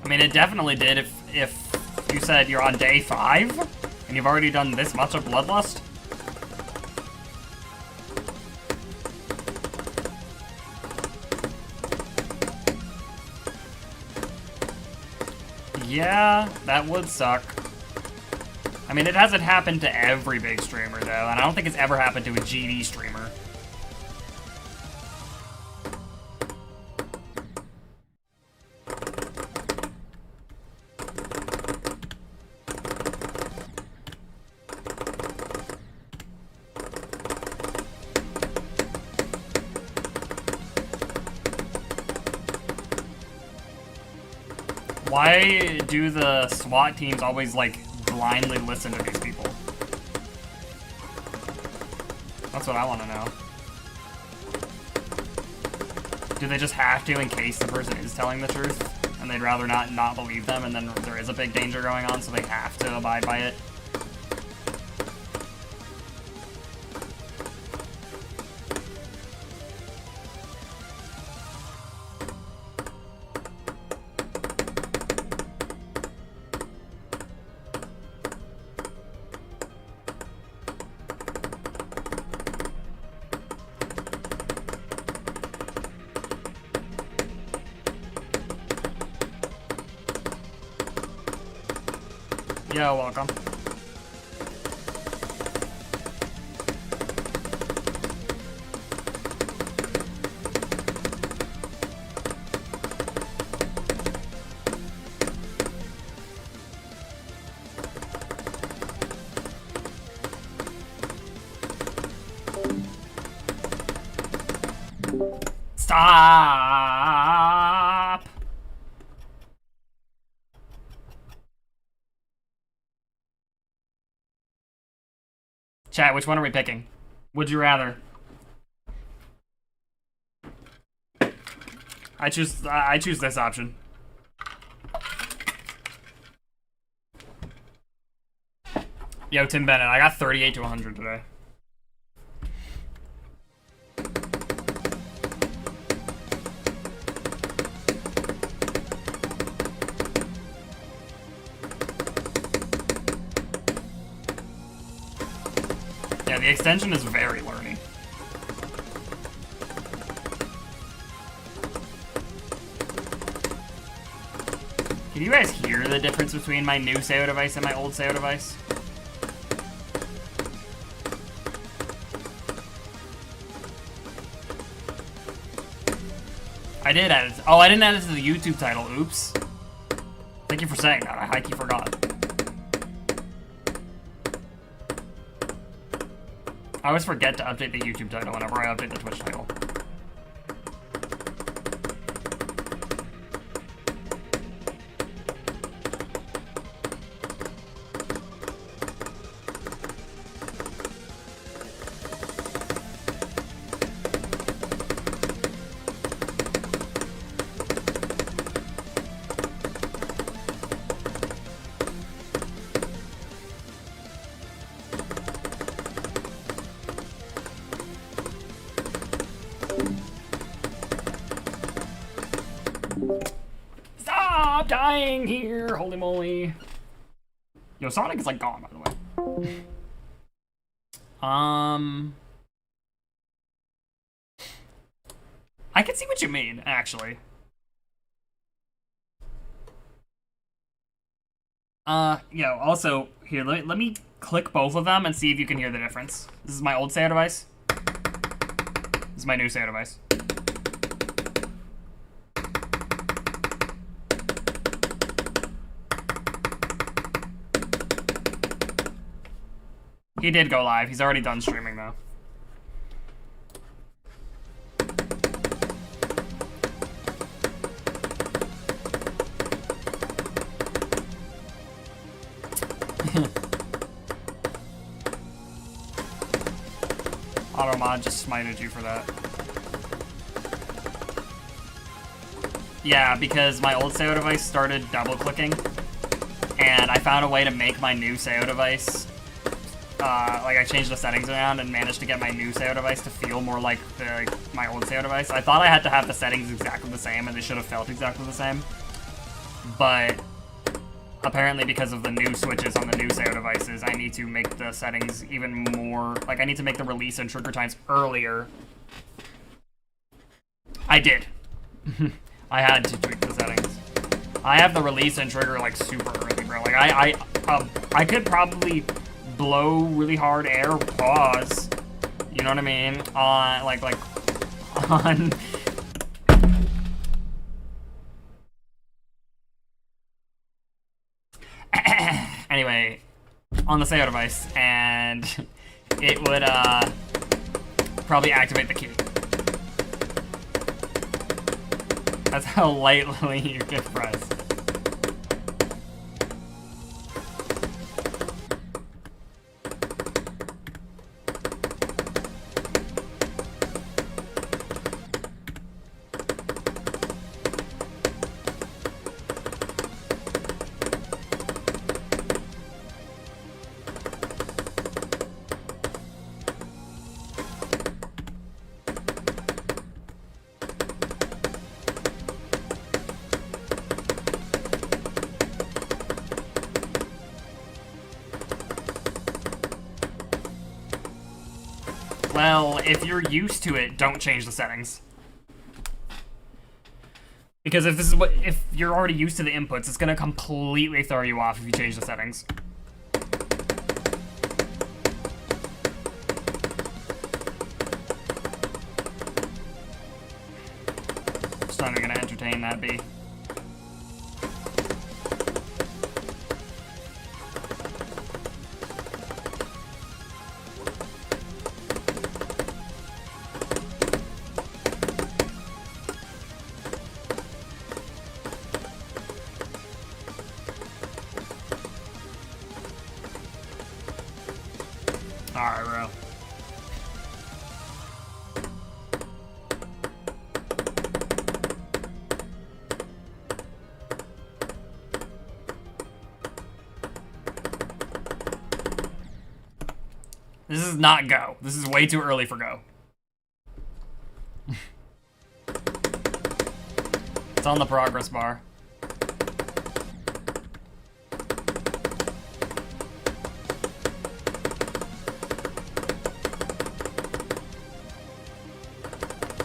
I mean, it definitely did if you said you're on day 5 and you've already done this much of Bloodlust. Yeah, that would suck. I mean, it hasn't happened to every big streamer, though, and I don't think it's ever happened to a GD streamer. Why do the SWAT teams always, like, blindly listen to these people? That's what I want to know. Do they just have to in case the person is telling the truth? And they'd rather not believe them, and then there is a big danger going on, so they have to abide by it? Yo, welcome. Stop! Chat, which one are we picking? Would you rather? I choose this option. Yo, Tim Bennett, I got 38 to 100 today. Yeah, the extension is very learny. Can you guys hear the difference between my new SEO device and my old SEO device? I did add it. Oh, I didn't add it to the YouTube title. Oops. Thank you for saying that. I high-key forgot. I always forget to update the YouTube title whenever I update the Twitch title. Stop dying here! Holy moly. Yo, Sonic is like gone, by the way. I can see what you mean, actually. Yo, also, here, let me click both of them and see if you can hear the difference. This is my old SEO device. This is my new SEO device. He did go live. He's already done streaming, though. Automod just smited you for that. Yeah, because my old SEO device started double-clicking, and I found a way to make my new SEO device like I changed the settings around and managed to get my new SEO device to feel more like my old SEO device. I thought I had to have the settings exactly the same and they should have felt exactly the same. But apparently because of the new switches on the new SEO devices, I need to make the settings even more, like I need to make the release and trigger times earlier. I did. I had to tweak the settings. I have the release and trigger like super early, bro. Like I could probably blow really hard air, pause, you know what I mean, on like on anyway, on the SEO device, and it would probably activate the key. That's how lightly you can press. Well, if you're used to it, don't change the settings. Because if you're already used to the inputs, it's gonna completely throw you off if you change the settings. Just not even gonna entertain that, B. Alright, bro. This is not go. This is way too early for go. It's on the progress bar.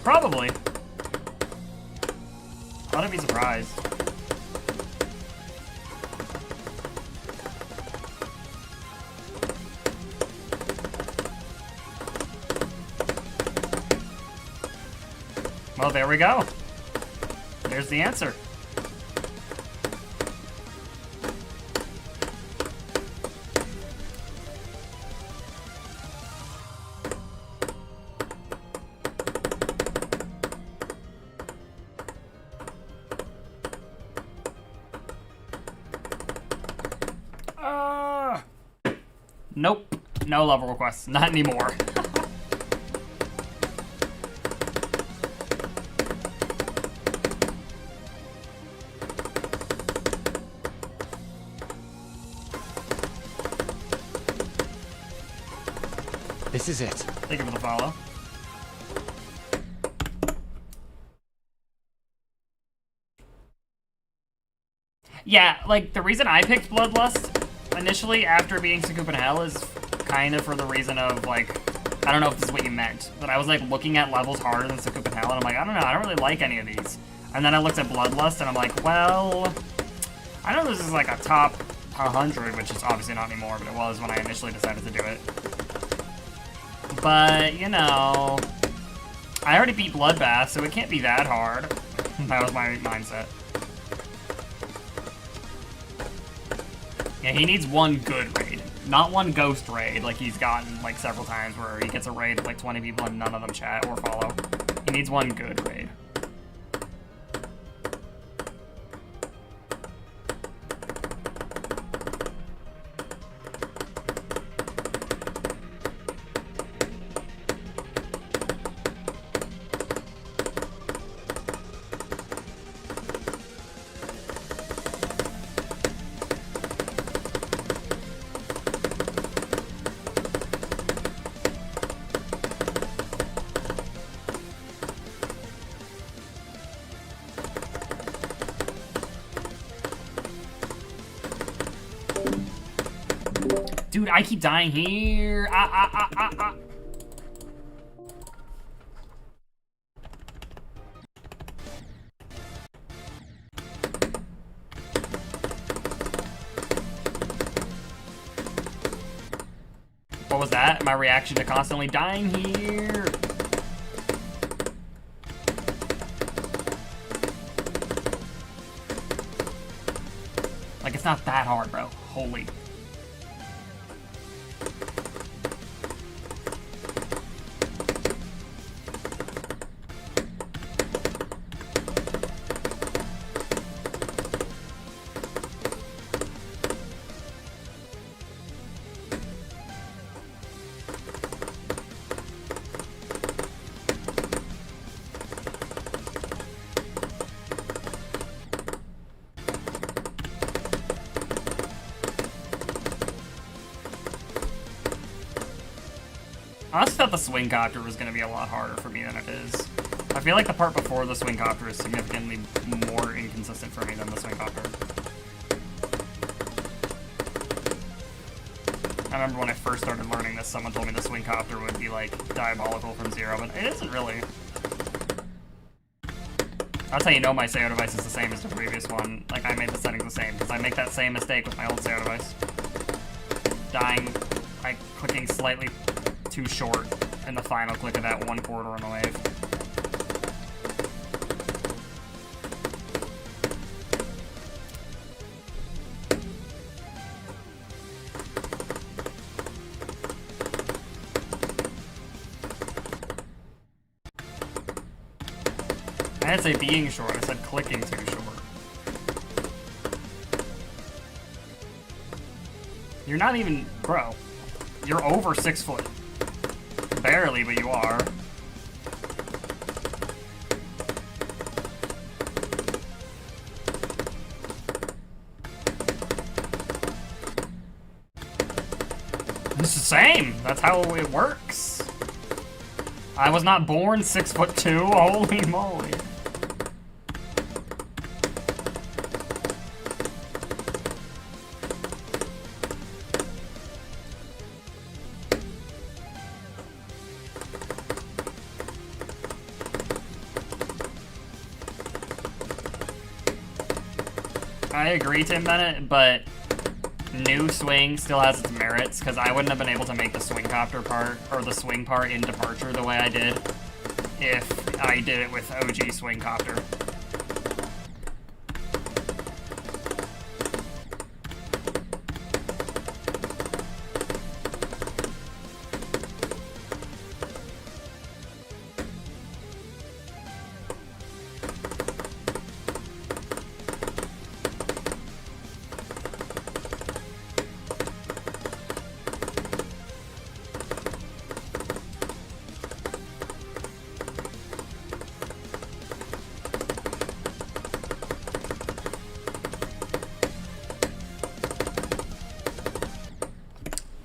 Probably. I'd be surprised. Oh, there we go. There's the answer. Nope. No level requests. Not anymore. This is it. Thank you for the follow. Yeah, like, the reason I picked Bloodlust initially after beating Sakupa in Hell is kind of for the reason of, like, I don't know if this is what you meant, but I was, like, looking at levels harder than Sakupa in Hell, and I'm like, I don't know, I don't really like any of these. And then I looked at Bloodlust, and I'm like, well, I know this is, like, a top 100, which is obviously not anymore, but it was when I initially decided to do it. But, you know, I already beat Bloodbath, so it can't be that hard. That was my mindset. Yeah, he needs one good raid. Not one ghost raid like he's gotten like several times where he gets a raid with like 20 people and none of them chat or follow. He needs one good raid. Dude, I keep dying here. What was that? My reaction to constantly dying here. Like, it's not that hard, bro. Holy. I honestly thought the swing copter was going to be a lot harder for me than it is. I feel like the part before the swing copter is significantly more inconsistent for me than the swing copter. I remember when I first started learning this, someone told me the swing copter would be like diabolical from zero, but it isn't really. That's how you know my SEO device is the same as the previous one. Like, I made the settings the same, because I make that same mistake with my old SEO device. Dying, like, clicking slightly too short in the final click of that one corridor on the wave. I didn't say being short, I said clicking too short. You're not even, bro, you're over 6 foot. Barely, but you are. It's the same. That's how it works. I was not born 6'2". Holy moly. I agree, Tim Bennett, but new swing still has its merits, because I wouldn't have been able to make the swing copter part, or the swing part in Departure the way I did if I did it with OG Swing Copter.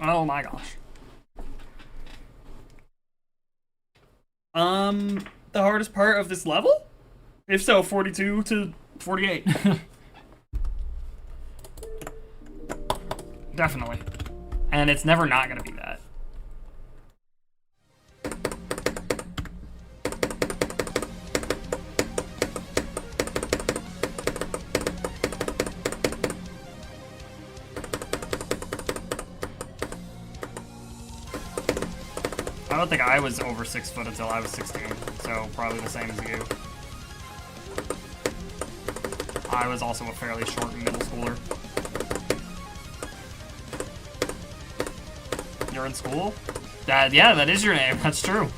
Oh my gosh. The hardest part of this level? If so, 42 to 48. Definitely. And it's never not gonna be that. I don't think I was over 6 foot until I was 16, so probably the same as you. I was also a fairly short middle schooler. You're in school? Yeah, that is your name. That's true.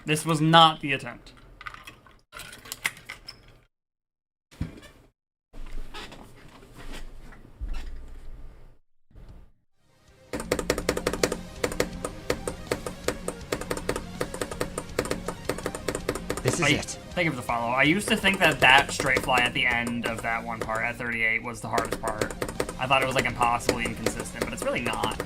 This was not the attempt. This is it. Thank you for the follow. I used to think that straight fly at the end of that one part at 38 was the hardest part. I thought it was like impossibly inconsistent, but it's really not.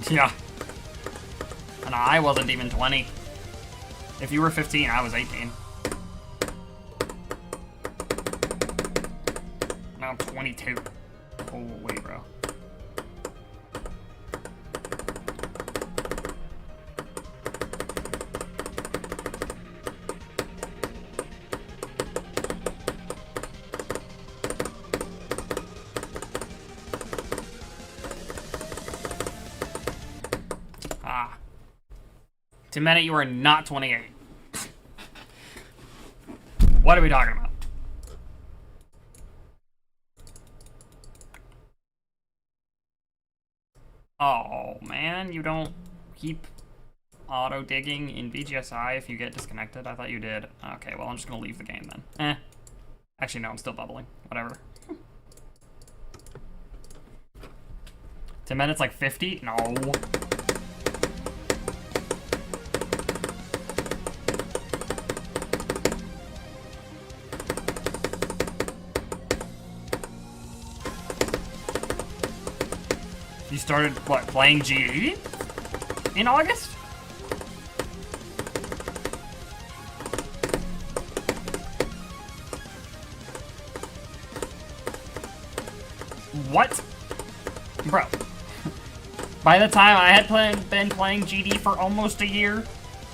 Yeah. And I wasn't even 20. If you were 15, I was 18. Now I'm 22. Holy, bro. To minute, you are not 28. What are we talking about? Oh, man, you don't keep auto-digging in BGSI if you get disconnected? I thought you did. Okay, well, I'm just gonna leave the game then. Actually, no, I'm still bubbling. Whatever. 10 minutes, like 50? No. You started, what, playing GE in August? What? Bro. By the time I had been playing GD for almost a year,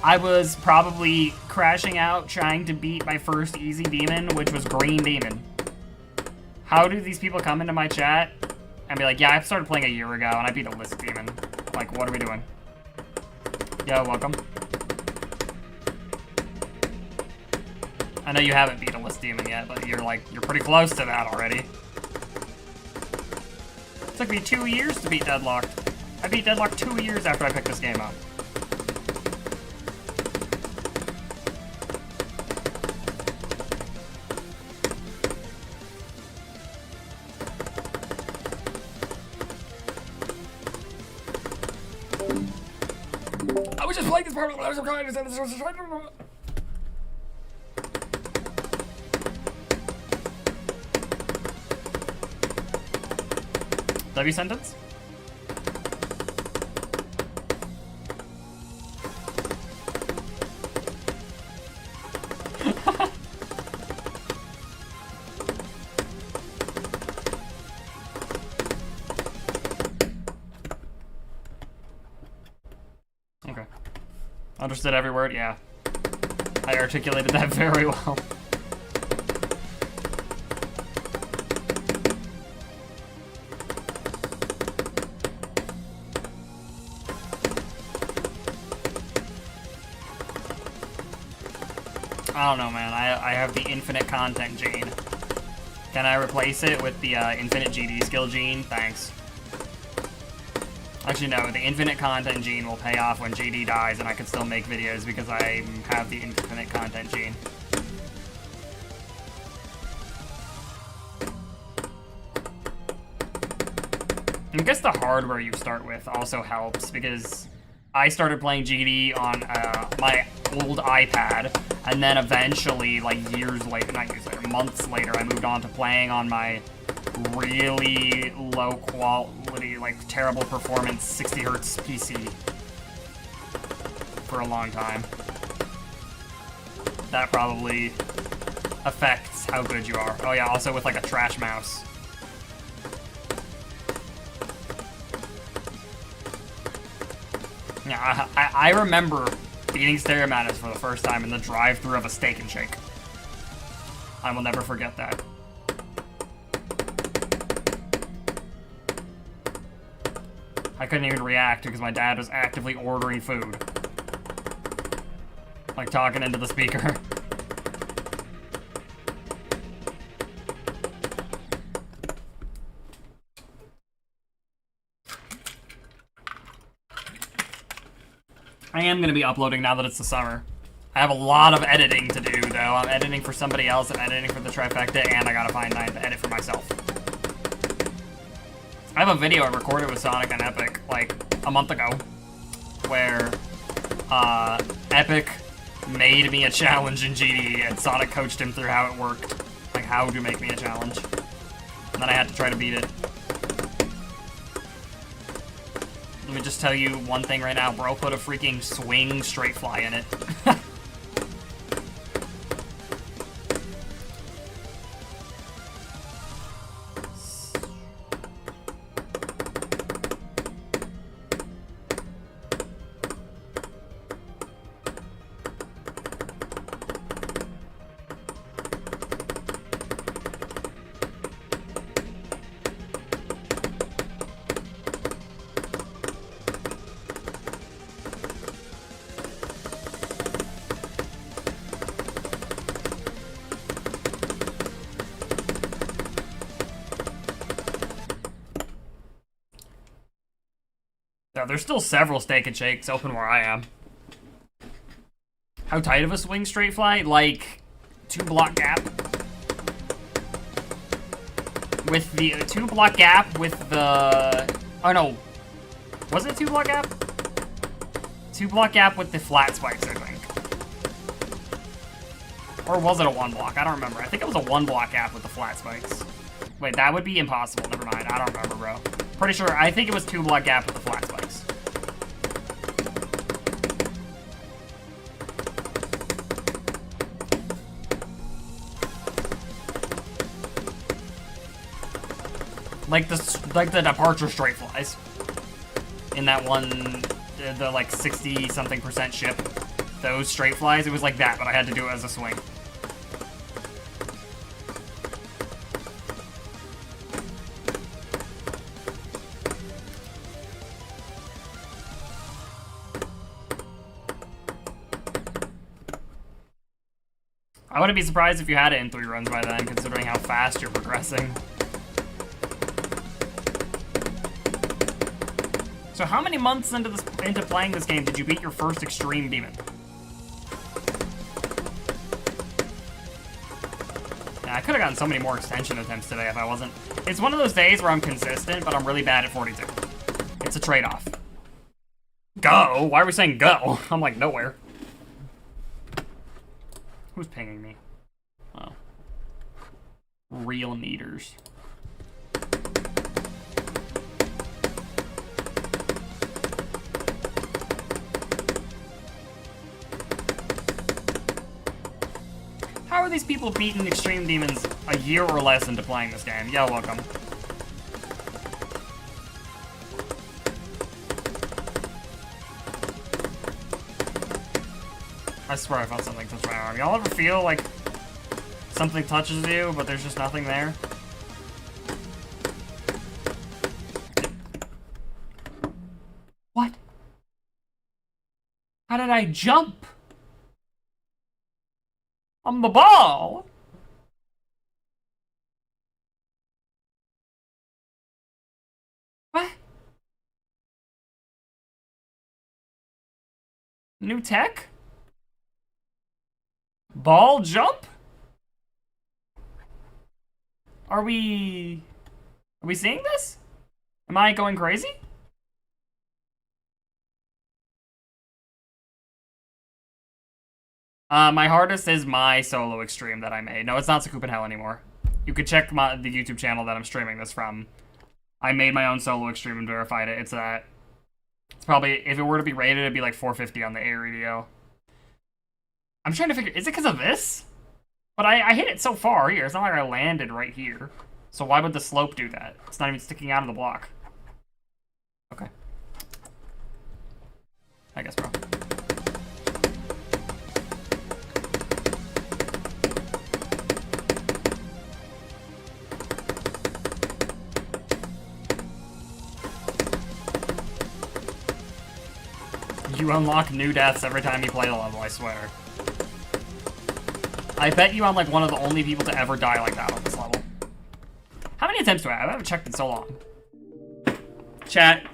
I was probably crashing out trying to beat my first easy demon, which was Green Demon. How do these people come into my chat and be like, yeah, I started playing a year ago and I beat a list demon? Like, what are we doing? Yo, welcome. I know you haven't beat a list demon yet, but you're pretty close to that already. It took me 2 years to beat Deadlocked. I beat Deadlocked 2 years after I picked this game up. I was just playing this part when I was trying to send this. W sentence? Okay. Understood every word? Yeah. I articulated that very well. I don't know, man. I have the infinite content gene. Can I replace it with the infinite GD skill gene? Thanks. Actually, no. The infinite content gene will pay off when GD dies, and I can still make videos because I have the infinite content gene. I guess the hardware you start with also helps because I started playing GD on my old iPad, and then eventually, like years later, not years later, months later, I moved on to playing on my really low quality, like terrible performance 60 hertz PC for a long time. That probably affects how good you are. Oh yeah, also with like a trash mouse. Yeah, I remember beating Stereo Madness for the first time in the drive-thru of a Steak and Shake. I will never forget that. I couldn't even react because my dad was actively ordering food. Like talking into the speaker. I am going to be uploading now that it's the summer. I have a lot of editing to do, though. I'm editing for somebody else, I'm editing for the Trifecta, and I gotta find time to edit for myself. I have a video I recorded with Sonic and Epic, like, a month ago, where, Epic made me a challenge in GD, and Sonic coached him through how it worked. Like, how to make me a challenge. And then I had to try to beat it. Let me just tell you one thing right now, bro. Put a freaking swing straight fly in it. Now, there's still several Steak and Shakes open where I am. How tight of a swing straight fly? Like, 2 block gap. With the 2 block gap with the... Oh no. Was it 2 block gap? 2 block gap with the flat spikes, I think. Or was it a 1 block? I don't remember. I think it was a 1 block gap with the flat spikes. Wait, that would be impossible. Never mind. I don't remember, bro. Pretty sure. I think it was 2 block gap with the flat spikes. Like the departure straight flies. In that one, the like 60-something% ship. Those straight flies, it was like that, but I had to do it as a swing. I wouldn't be surprised if you had it in 3 runs by then, considering how fast you're progressing. So how many months into playing this game did you beat your first extreme demon? Yeah, I could have gotten so many more extension attempts today if I wasn't. It's one of those days where I'm consistent, but I'm really bad at 42. It's a trade-off. Go? Why are we saying go? I'm like nowhere. Who's pinging me? Oh. Real neaters. How are these people beating extreme demons a year or less into playing this game? Yeah, welcome. I swear I felt something touch my arm. Y'all ever feel like something touches you, but there's just nothing there? What? How did I jump? On the ball? What? New tech? Ball jump? Are we seeing this? Am I going crazy? My hardest is my solo extreme that I made. No, it's not Sakup in Hell anymore. You could check the YouTube channel that I'm streaming this from. I made my own solo extreme and verified it. It's that. It's probably, if it were to be rated, it'd be like 450 on the AREDO. I'm trying to figure, is it because of this? But I hit it so far here. It's not like I landed right here. So why would the slope do that? It's not even sticking out of the block. Okay. I guess, bro. You unlock new deaths every time you play the level, I swear. I bet you I'm like one of the only people to ever die like that on this level. How many attempts do I have? I haven't checked in so long. Chat.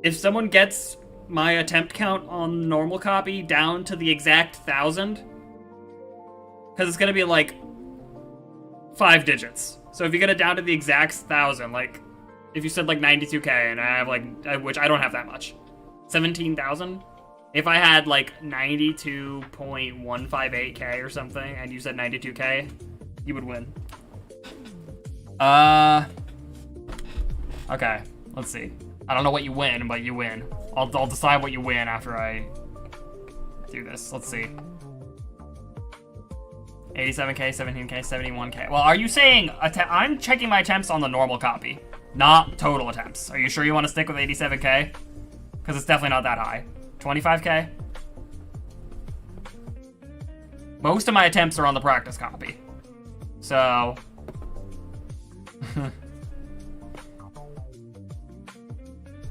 If someone gets my attempt count on normal copy down to the exact 1,000, because it's gonna be like 5 digits. So if you get it down to the exact 1,000, like if you said like 92k and I have like, which I don't have that much, 17,000. If I had like 92.158k or something and you said 92k, you would win. Okay, let's see. I don't know what you win, but you win. I'll decide what you win after I do this. Let's see. 87k, 17k, 71k. Well, are you saying I'm checking my attempts on the normal copy, not total attempts. Are you sure you want to stick with 87k? Because it's definitely not that high. 25k? Most of my attempts are on the practice copy. So...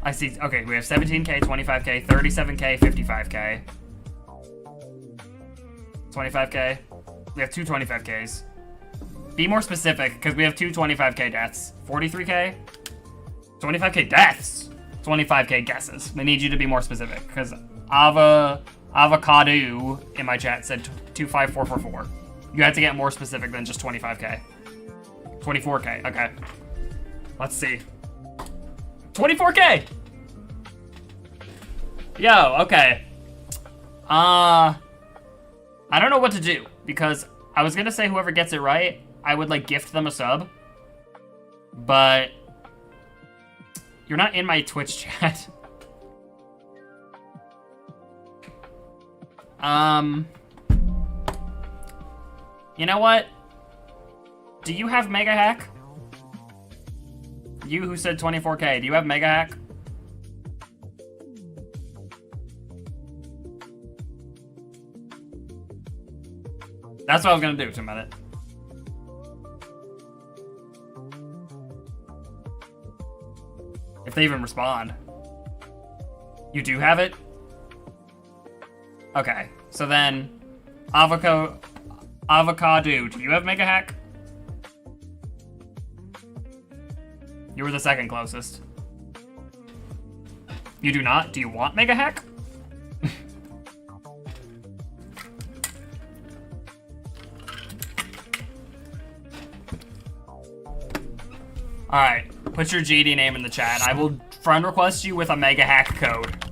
I see, okay, we have 17k, 25k, 37k, 55k. 25k. We have 2 25ks. Be more specific, because we have 2 25k deaths. 43k? 25k deaths! 25k guesses. I need you to be more specific, because Avocado in my chat said 25444. You have to get more specific than just 25k. 24k, okay. Let's see. 24k! Yo, okay. I don't know what to do, because I was gonna say whoever gets it right, I would like gift them a sub. But you're not in my Twitch chat. You know what? Do you have Mega Hack? You who said 24k, do you have Mega Hack? That's what I was gonna do, 2 minutes. If they even respond. You do have it? Okay, so then Avocado, do you have Mega Hack? You were the second closest. You do not? Do you want Mega Hack? Alright, put your GD name in the chat. I will friend request you with a Mega Hack code.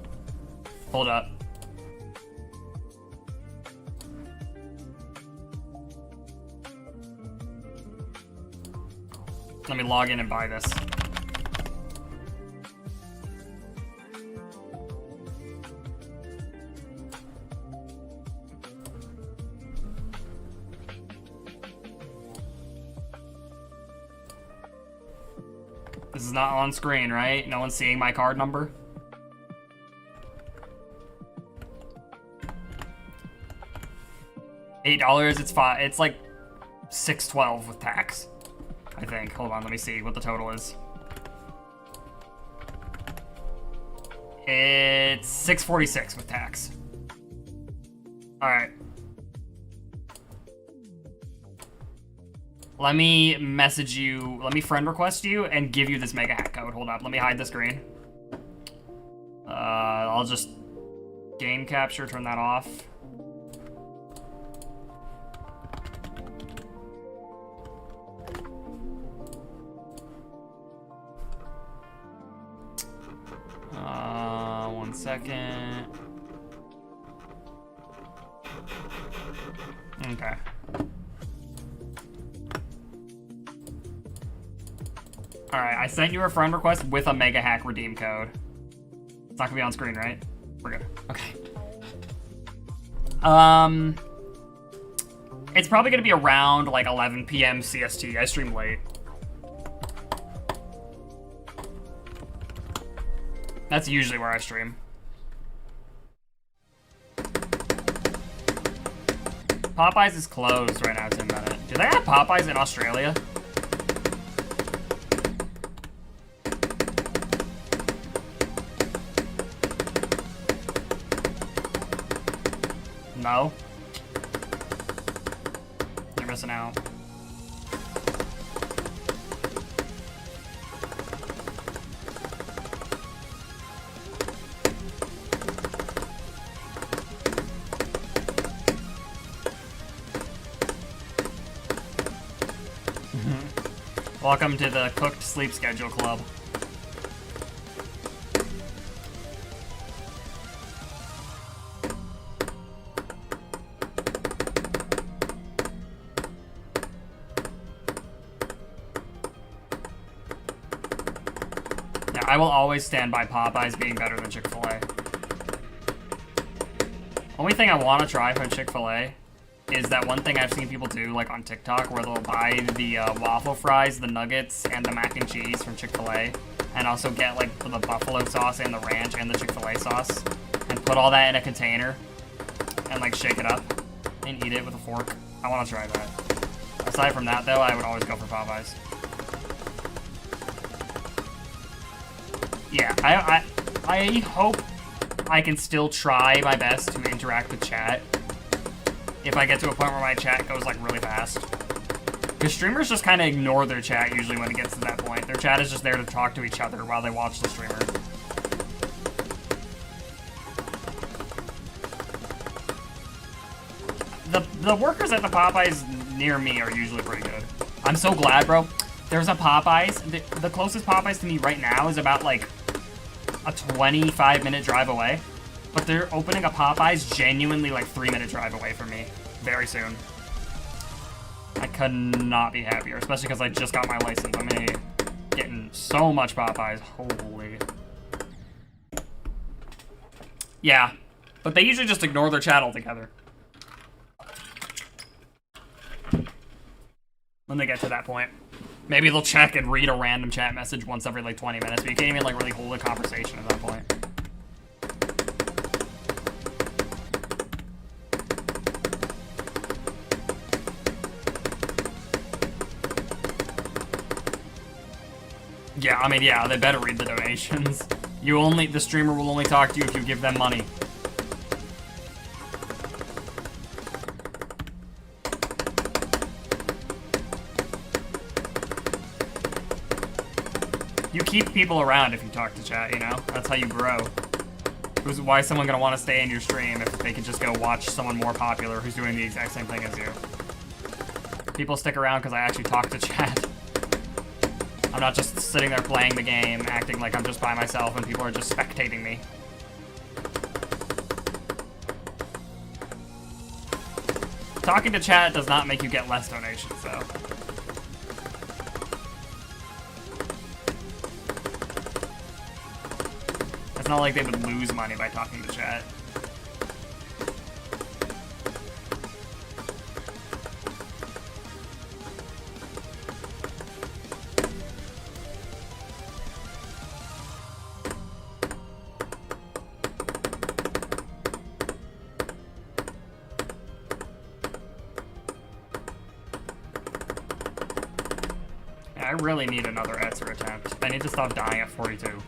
Hold up. Let me log in and buy this. This is not on screen, right? No one's seeing my card number? $8, it's like $6.12 with tax, I think. Hold on, let me see what the total is. It's $6.46 with tax. Alright. Let me message you, let me friend request you and give you this Mega Hack code. Hold up, let me hide the screen. I'll just game capture, turn that off. One second. Okay. Alright, I sent you a friend request with a Mega Hack redeem code. It's not gonna be on screen, right? We're good. Okay. It's probably gonna be around like 11 p.m. CST. I stream late. That's usually where I stream. Popeyes is closed right now, Tim Bennett. Do they have Popeyes in Australia? No. You're missing out. Welcome to the Cooked Sleep Schedule Club. Yeah, I will always stand by Popeyes being better than Chick-fil-A. Only thing I want to try from Chick-fil-A is that one thing I've seen people do, like on TikTok, where they'll buy the waffle fries, the nuggets, and the mac and cheese from Chick-fil-A, and also get like the buffalo sauce and the ranch and the Chick-fil-A sauce, and put all that in a container, and like shake it up, and eat it with a fork. I want to try that. Aside from that, though, I would always go for Popeyes. Yeah, I hope I can still try my best to interact with chat if I get to a point where my chat goes like really fast. Because streamers just kind of ignore their chat usually when it gets to that point. Their chat is just there to talk to each other while they watch the streamer. The workers at the Popeyes near me are usually pretty good. I'm so glad, bro. There's a Popeyes. The closest Popeyes to me right now is about like a 25-minute drive away. But they're opening a Popeyes genuinely like 3-minute drive away from me very soon. I could not be happier, especially because I just got my license. I'm getting so much Popeyes. Holy. Yeah, but they usually just ignore their chat altogether when they get to that point. Maybe they'll check and read a random chat message once every like 20 minutes, but you can't even like really hold a conversation at that point. Yeah, I mean, yeah, they better read the donations. The streamer will only talk to you if you give them money. You keep people around if you talk to chat, you know? That's how you grow. Why is someone gonna want to stay in your stream if they could just go watch someone more popular who's doing the exact same thing as you? People stick around because I actually talk to chat. I'm not just sitting there playing the game, acting like I'm just by myself and people are just spectating me. Talking to chat does not make you get less donations, though. It's not like they would lose money by talking to chat. I really need another Etzer attempt. I need to stop dying at 42.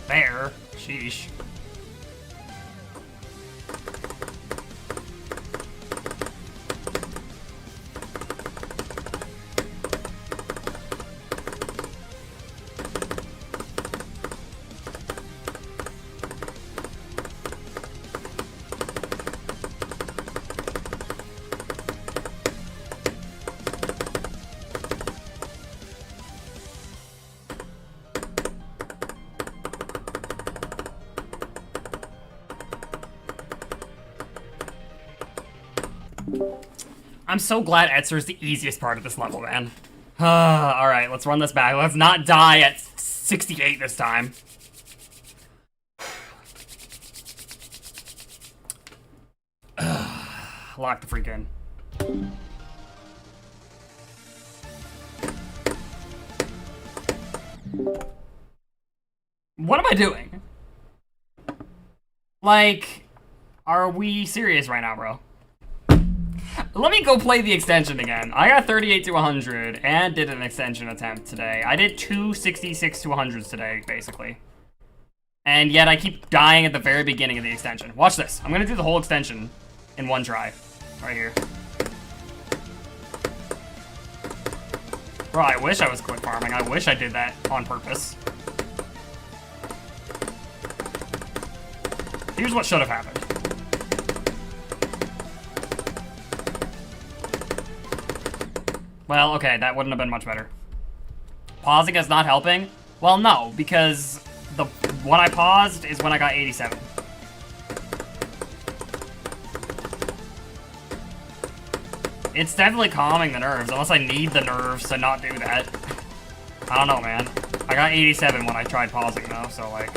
There. Sheesh. I'm so glad Etzer is the easiest part of this level, man. Alright, let's run this back. Let's not die at 68 this time. Lock the freak in. What am I doing? Like, are we serious right now, bro? Let me go play the extension again. I got 38 to 100 and did an extension attempt today. I did 2 66 to 100s today, basically. And yet I keep dying at the very beginning of the extension. Watch this. I'm gonna do the whole extension in one try. Right here. Bro, I wish I was click farming. I wish I did that on purpose. Here's what should have happened. Well, okay, that wouldn't have been much better. Pausing is not helping? Well, no, because the when I paused is when I got 87. It's definitely calming the nerves, unless I need the nerves to not do that. I don't know, man. I got 87 when I tried pausing, though, so, like...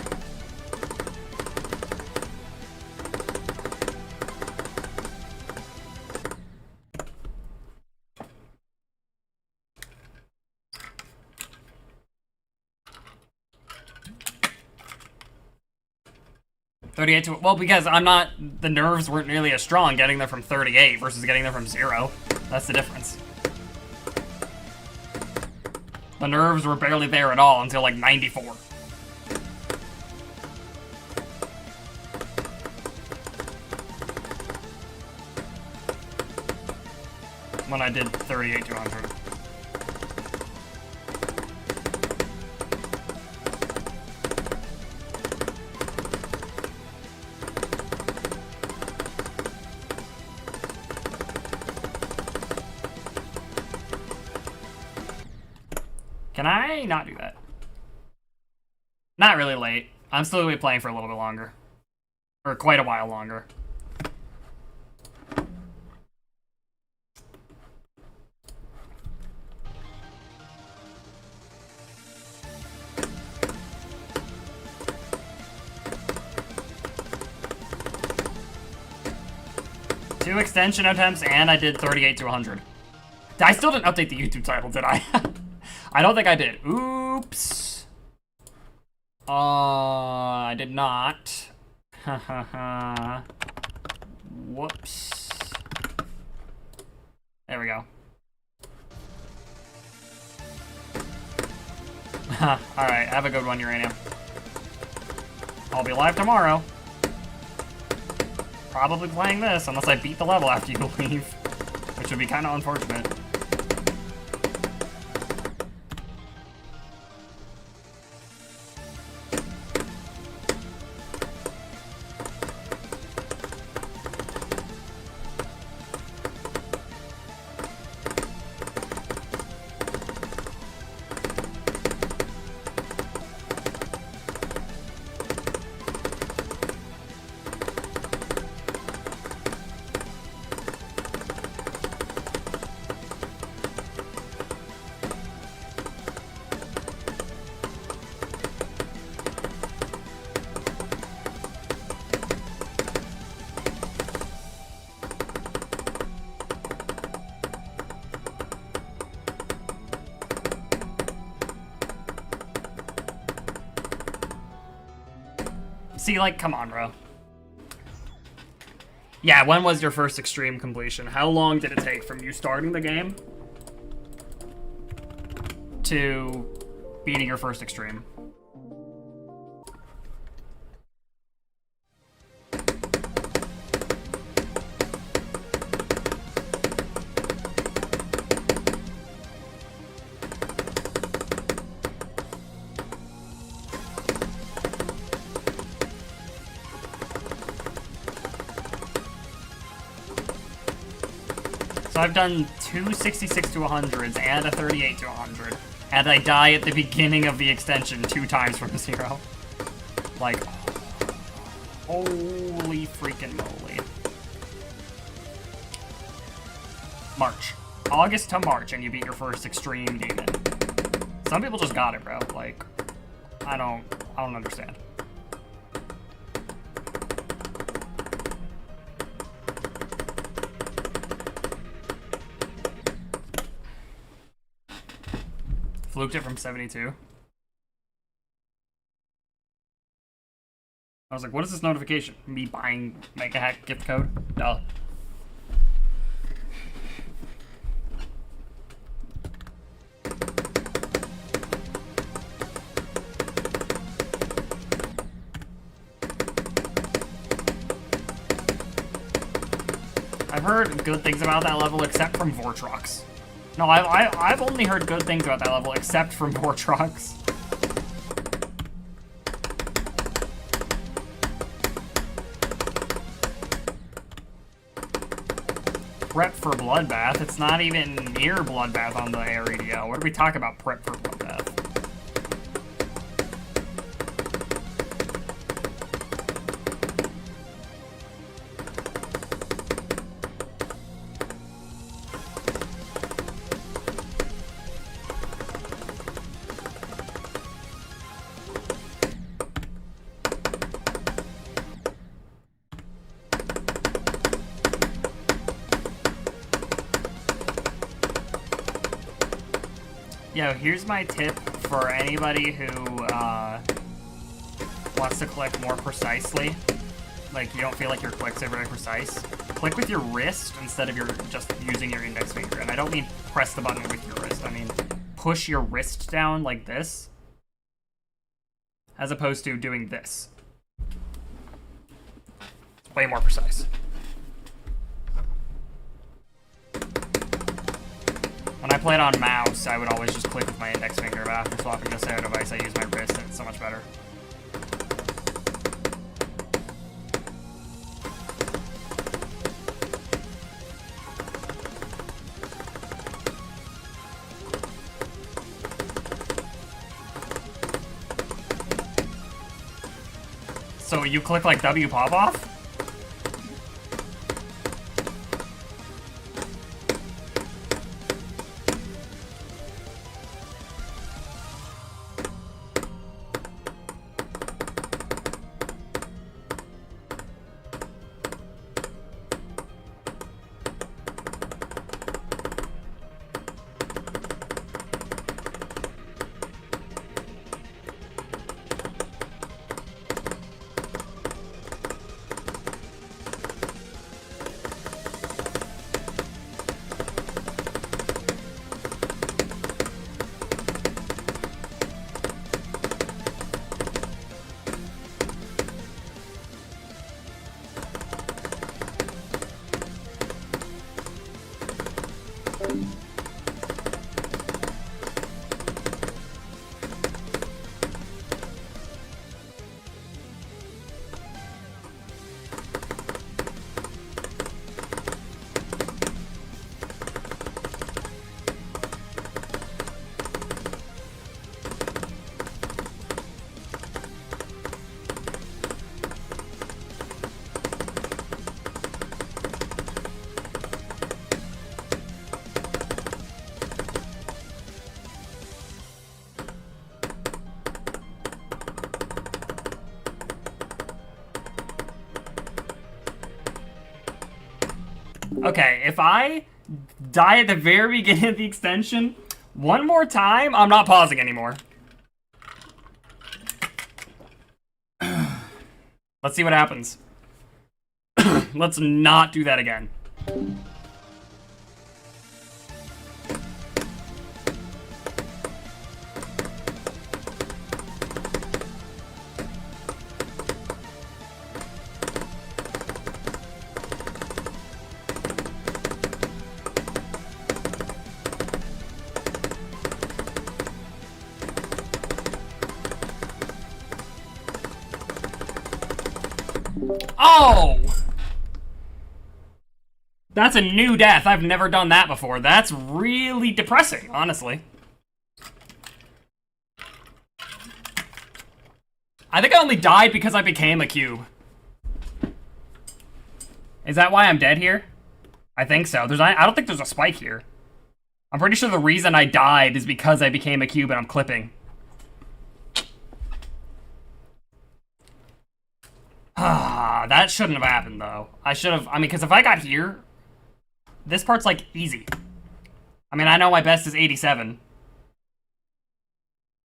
38 to, well, because I'm not, the nerves weren't nearly as strong getting there from 38 versus getting there from 0. That's the difference. The nerves were barely there at all until like 94. When I did 38 to 100. Can I not do that? Not really late. I'm still gonna be playing for a little bit longer. Or quite a while longer. Two extension attempts and I did 38 to 100. I still didn't update the YouTube title, did I? I don't think I did. Oops. I did not. Whoops. There we go. Alright, have a good one, Uranium. I'll be live tomorrow. Probably playing this, unless I beat the level after you leave. Which would be kind of unfortunate. See, like, come on, bro. Yeah, when was your first extreme completion? How long did it take from you starting the game to beating your first extreme? So I've done two 66 to 100s and a 38 to 100. And I die at the beginning of the extension 2 times from 0. Like, holy freaking moly. March. August to March and you beat your first extreme demon. Some people just got it, bro. Like, I don't understand. Fluked it from 72. I was like, what is this notification? Me buying Mega Hack gift code? Duh. I've heard good things about that level except from Vortrox. No, I've only heard good things about that level, except from Vortrox. Prep for Bloodbath? It's not even near Bloodbath on the AREDO. What are we talking about prep for Bloodbath? Yo, here's my tip for anybody who wants to click more precisely. Like, you don't feel like your clicks are very precise. Click with your wrist instead of your just using your index finger. And I don't mean press the button with your wrist. I mean push your wrist down like this, as opposed to doing this. It's way more precise. When I played on mouse, I would always just click with my index finger, but after swapping to Sayo device, I use my wrist, and it's so much better. So you click like W pop off? Okay, if I die at the very beginning of the extension one more time, I'm not pausing anymore. Let's see what happens. Let's not do that again. Oh! That's a new death. I've never done that before. That's really depressing, honestly. I think I only died because I became a cube. Is that why I'm dead here? I think so. I don't think there's a spike here. I'm pretty sure the reason I died is because I became a cube and I'm clipping. Ah, that shouldn't have happened, though. I mean, because if I got here, this part's, like, easy. I mean, I know my best is 87.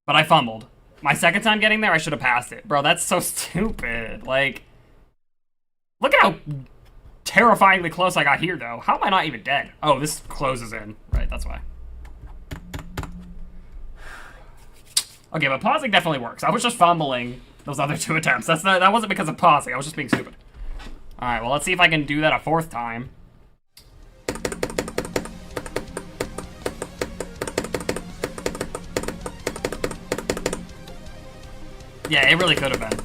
But I fumbled. My second time getting there, I should have passed it. Bro, that's so stupid. Like, look at how terrifyingly close I got here, though. How am I not even dead? Oh, this closes in. Right, that's why. Okay, but pausing definitely works. I was just fumbling those other 2 attempts. That wasn't because of pausing. I was just being stupid. Alright, well, let's see if I can do that a 4th time. Yeah, it really could have been.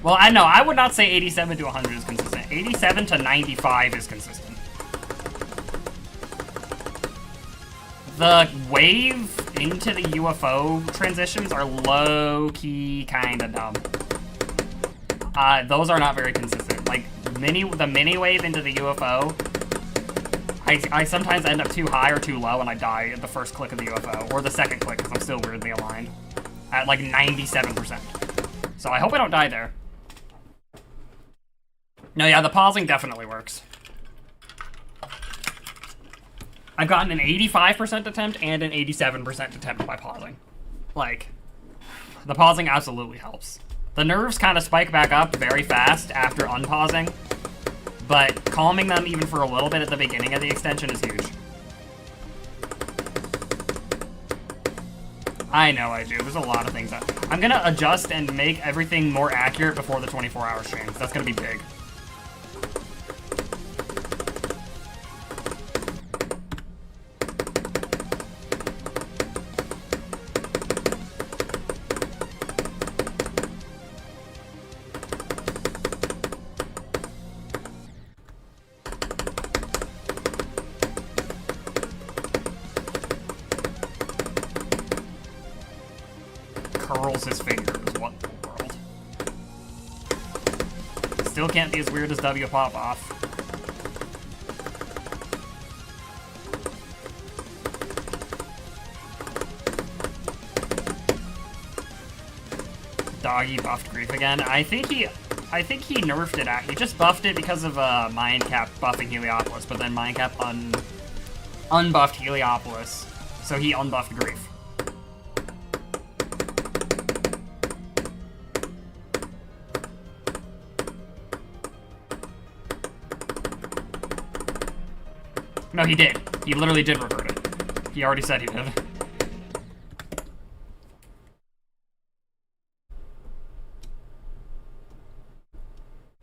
Well, I know. I would not say 87 to 100 is consistent. 87 to 95 is consistent. The wave into the UFO transitions are low-key kind of dumb. Those are not very consistent. Like, the mini wave into the UFO, I sometimes end up too high or too low and I die at the first click of the UFO, or the second click because I'm still weirdly aligned, at like 97%. So I hope I don't die there. No, yeah, the pausing definitely works. I've gotten an 85% attempt and an 87% attempt by pausing. Like, the pausing absolutely helps. The nerves kind of spike back up very fast after unpausing, but calming them even for a little bit at the beginning of the extension is huge. I know I do. There's a lot of things that I'm gonna adjust and make everything more accurate before the 24-hour streams. That's gonna be big. Curls his fingers. What in the world? Still can't be as weird as W Pop Off. Doggy buffed Grief again. I think he nerfed it out. He just buffed it because of Mindcap buffing Heliopolis, but then Mindcap unbuffed Heliopolis, so he unbuffed Grief. No, he did. He literally did revert it. He already said he did.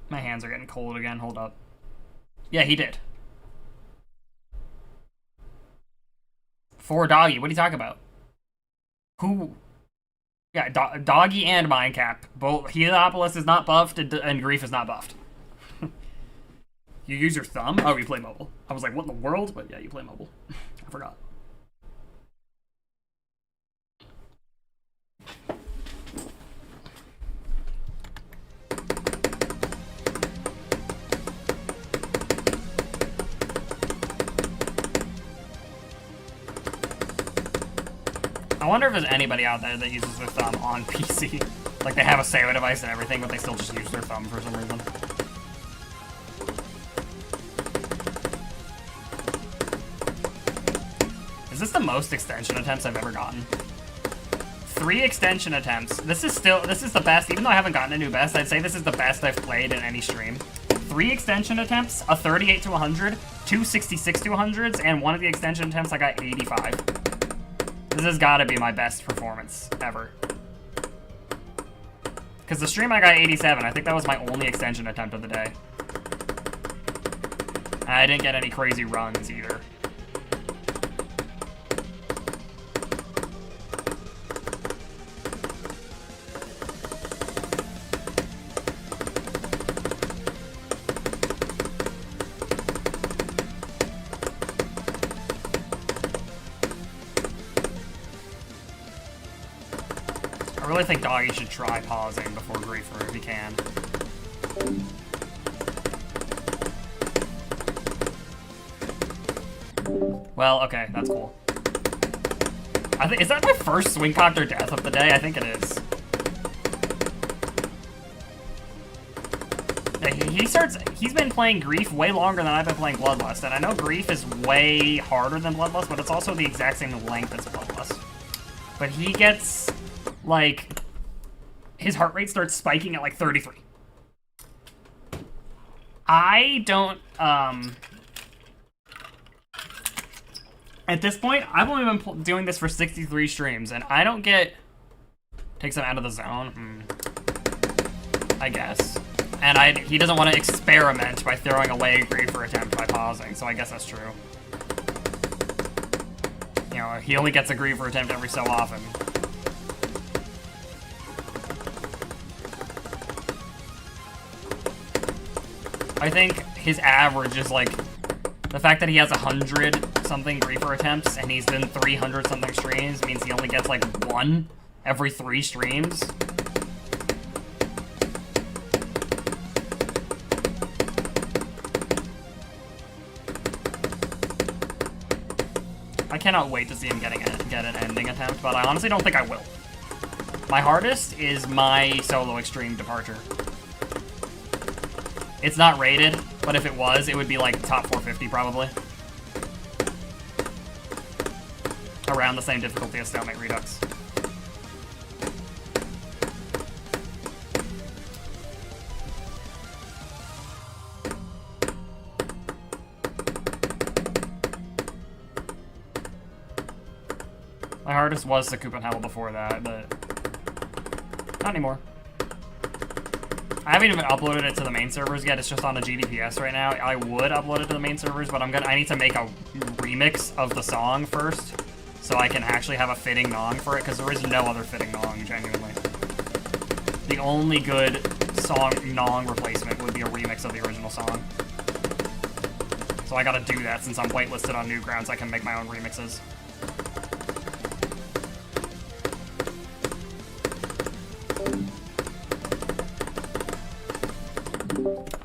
My hands are getting cold again. Hold up. Yeah, he did. For Doggy. What are you talking about? Who? Yeah, Doggy and Mindcap. Both. Heliopolis is not buffed and Grief is not buffed. You use your thumb? Oh, you play mobile. I was like, what in the world? But yeah, you play mobile. I forgot. I wonder if there's anybody out there that uses their thumb on PC. Like, they have a Sayo device and everything, but they still just use their thumb for some reason. this the most extension attempts I've ever gotten? 3 extension attempts. This is the best, even though I haven't gotten a new best, I'd say this is the best I've played in any stream. 3 extension attempts, a 38 to 100, 2 66 to 100s, and one of the extension attempts I got 85. This has got to be my best performance ever. Because the stream I got 87, I think that was my only extension attempt of the day. And I didn't get any crazy runs either. I really think Doggy should try pausing before Griefer if he can. Well, okay, that's cool. Is that my first Swingcopter death of the day? I think it is. Yeah, he's been playing Grief way longer than I've been playing Bloodlust, and I know Grief is way harder than Bloodlust, but it's also the exact same length as Bloodlust. But he gets, like, his heart rate starts spiking at, like, 33. I don't, at this point, I've only been doing this for 63 streams, and I don't get... Takes him out of the zone? I guess. And he doesn't want to experiment by throwing away a Griefer attempt by pausing, so I guess that's true. You know, he only gets a Griefer attempt every so often. I think his average is, like, the fact that he has 100-something Griefer attempts and he's done 300-something streams means he only gets, like, 1 every 3 streams. I cannot wait to see him get an ending attempt, but I honestly don't think I will. My hardest is my solo extreme departure. It's not rated, but if it was, it would be like top 450 probably. Around the same difficulty as Stalemate Redux. My hardest was the Copenhagen before that, but not anymore. I haven't even uploaded it to the main servers yet. It's just on the GDPS right now. I would upload it to the main servers, but I need to make a remix of the song first, so I can actually have a fitting nong for it, because there is no other fitting nong, genuinely. The only good song nong replacement would be a remix of the original song. So I gotta do that since I'm whitelisted on Newgrounds. I can make my own remixes.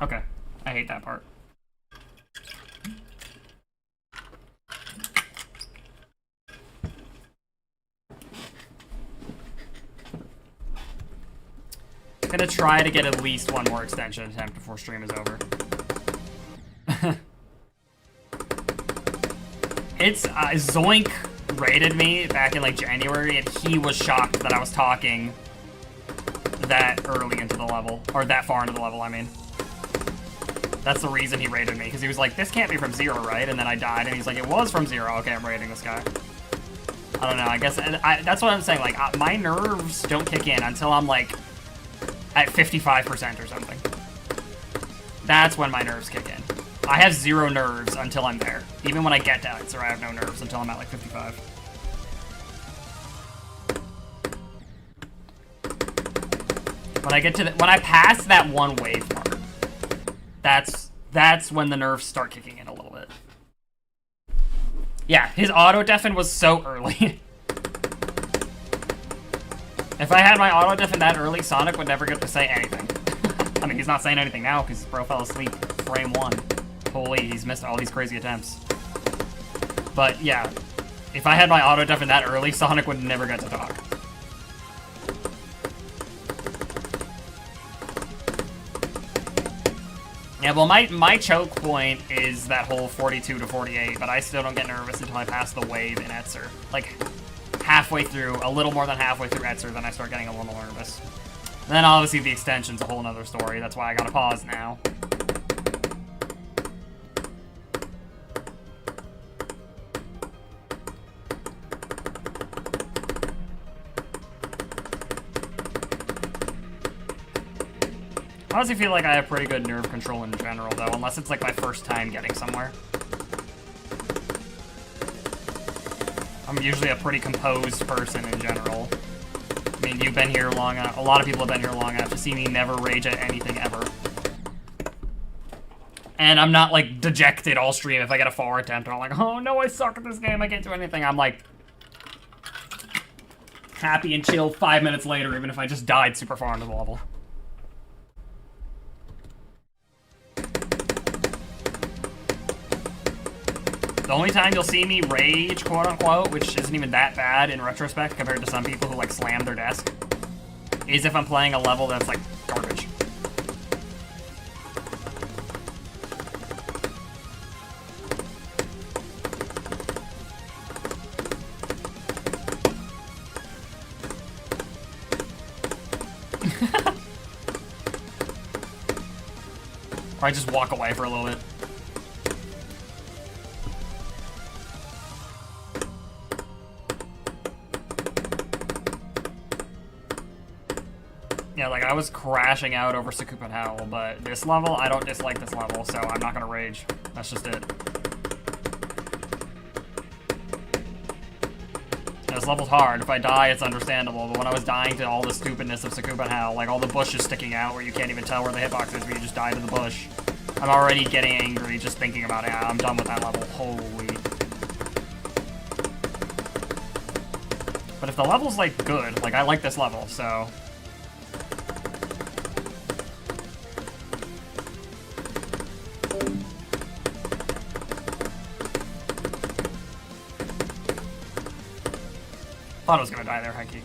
Okay, I hate that part. I'm gonna try to get at least one more extension attempt before stream is over. It's, Zoink raided me back in, like, January, and he was shocked that I was talking that early into the level, or that far into the level, I mean. That's the reason he raided me, because he was like, this can't be from 0, right? And then I died, and he's like, it was from 0. Okay, I'm raiding this guy. I don't know, I guess, that's what I'm saying, like, my nerves don't kick in until I'm, like, at 55% or something. That's when my nerves kick in. I have 0 nerves until I'm there. Even when I get to answer, I have no nerves until I'm at, like, 55. When I get to when I pass that 1 wave mark, that's when the nerves start kicking in a little bit. Yeah, his auto deafen was so early. If I had my auto deafen that early, Sonic would never get to say anything. I mean, he's not saying anything now because bro fell asleep frame 1. Holy, he's missed all these crazy attempts. But yeah, if I had my auto deafen that early, Sonic would never get to talk. Yeah, well, my choke point is that whole 42 to 48, but I still don't get nervous until I pass the wave in Etzer. Like, halfway through, a little more than halfway through Etzer, then I start getting a little nervous. And then obviously the extension's a whole nother story. That's why I gotta pause now. I honestly feel like I have pretty good nerve control in general, though, unless it's like my first time getting somewhere. I'm usually a pretty composed person in general. I mean, you've been here long enough. A lot of people have been here long enough to see me never rage at anything ever. And I'm not, like, dejected all stream if I get a 4 attempt. And I'm like, oh no, I suck at this game. I can't do anything. I'm like, happy and chill 5 minutes later, even if I just died super far into the level. The only time you'll see me rage, quote unquote, which isn't even that bad in retrospect compared to some people who like slam their desk, is if I'm playing a level that's like garbage. Or I just walk away for a little bit. Yeah, like, I was crashing out over Sakupin Howl, but this level, I don't dislike this level, so I'm not gonna rage. That's just it. Yeah, this level's hard. If I die, it's understandable, but when I was dying to all the stupidness of Sakupin Howl, like all the bushes sticking out where you can't even tell where the hitbox is, but you just die to the bush, I'm already getting angry just thinking about it. I'm done with that level. Holy. But if the level's, like, good, like, I like this level, so... Thought I was gonna die there, Heike.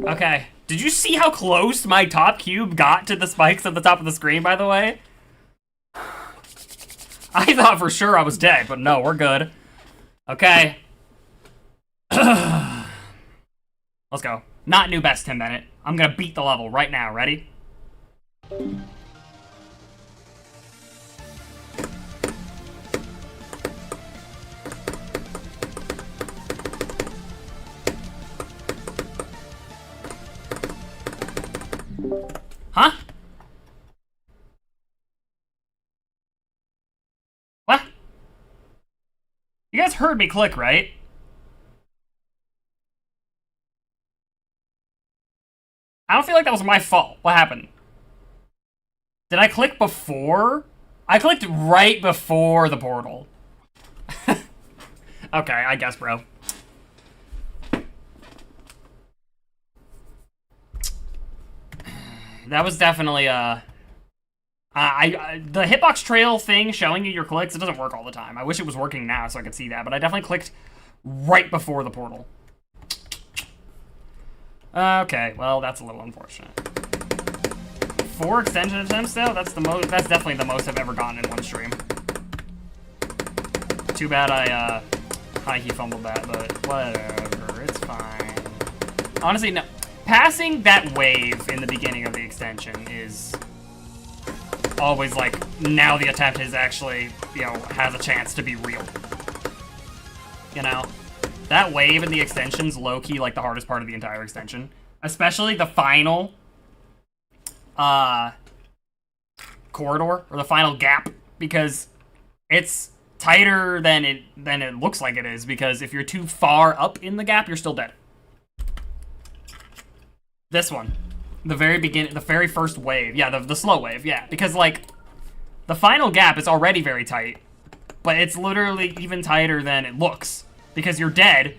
Okay. Did you see how close my top cube got to the spikes at the top of the screen, by the way? I thought for sure I was dead, but no, we're good. Okay. Let's go. Not new best, Tim Bennett. I'm gonna beat the level right now. Ready? Huh? What? You guys heard me click, right? I don't feel like that was my fault. What happened? Did I click before? I clicked right before the portal. Okay, I guess, bro. That was definitely the hitbox trail thing showing you your clicks, it doesn't work all the time. I wish it was working now so I could see that, but I definitely clicked right before the portal. Okay, well, that's a little unfortunate. 4 extension attempts though, that's definitely the most I've ever gotten in one stream. Too bad I he fumbled that, but whatever, it's fine. Honestly, no. Passing that wave in the beginning of the extension is always like, now the attempt is actually, you know, has a chance to be real. You know? That wave in the extension's low-key like the hardest part of the entire extension. Especially the final corridor, or the final gap, because it's tighter than it looks like it is, because if you're too far up in the gap, you're still dead. This one. the very beginning, the very first wave. Yeah, the slow wave, yeah. Because, like, the final gap is already very tight, but it's literally even tighter than it looks. Because you're dead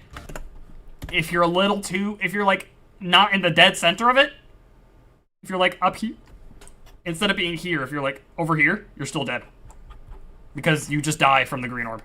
if you're a little too, if you're, like, not in the dead center of it. If you're, like, up here, instead of being here, if you're, like, over here, you're still dead. Because you just die from the green orb.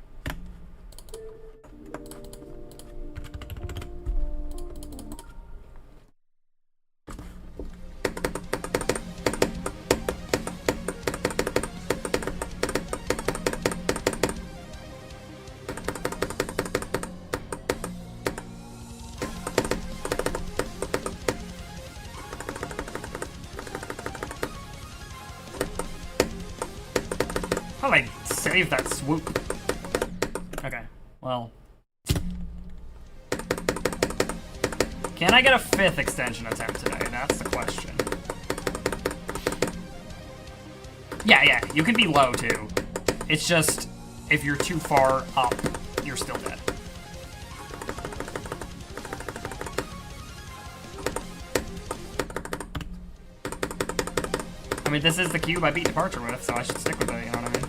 How do I save that swoop? Okay, well. Can I get a 5th extension attempt today? That's the question. Yeah, you can be low too. It's just, if you're too far up, you're still dead. I mean, this is the cube I beat Departure with, so I should stick with it, you know what I mean?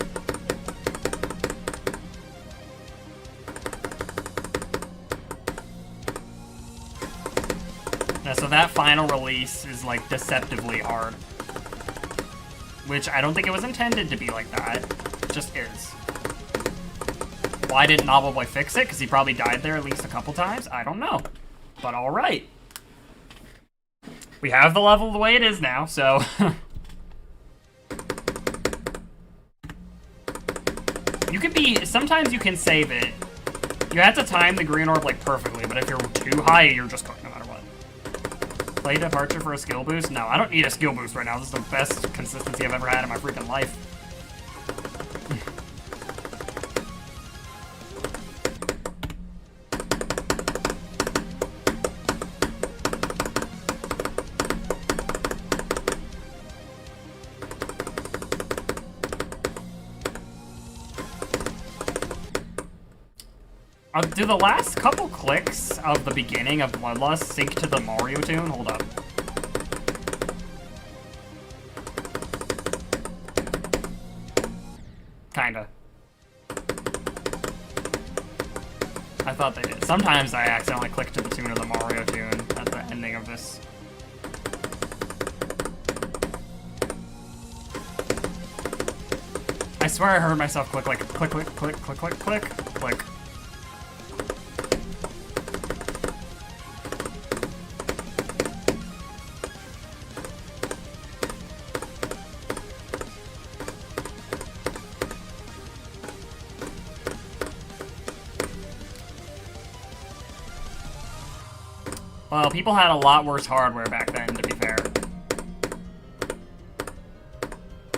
Yeah, so that final release is, like, deceptively hard. Which I don't think it was intended to be like that. It just is. Why didn't Novel Boy fix it? Because he probably died there at least a couple times? I don't know. But alright. We have the level the way it is now, so... You can be... Sometimes you can save it. You have to time the green orb, like, perfectly, but if you're too high, you're just cooked no matter what. Play Departure for a skill boost? No, I don't need a skill boost right now. This is the best consistency I've ever had in my freaking life. Do the last couple clicks of the beginning of Bloodlust sync to the Mario tune? Hold up. Kinda. I thought they did. Sometimes I accidentally click to the tune of the Mario tune at the ending of this. I swear I heard myself click like click, click, click, click, click, click, click. Well, people had a lot worse hardware back then, to be fair.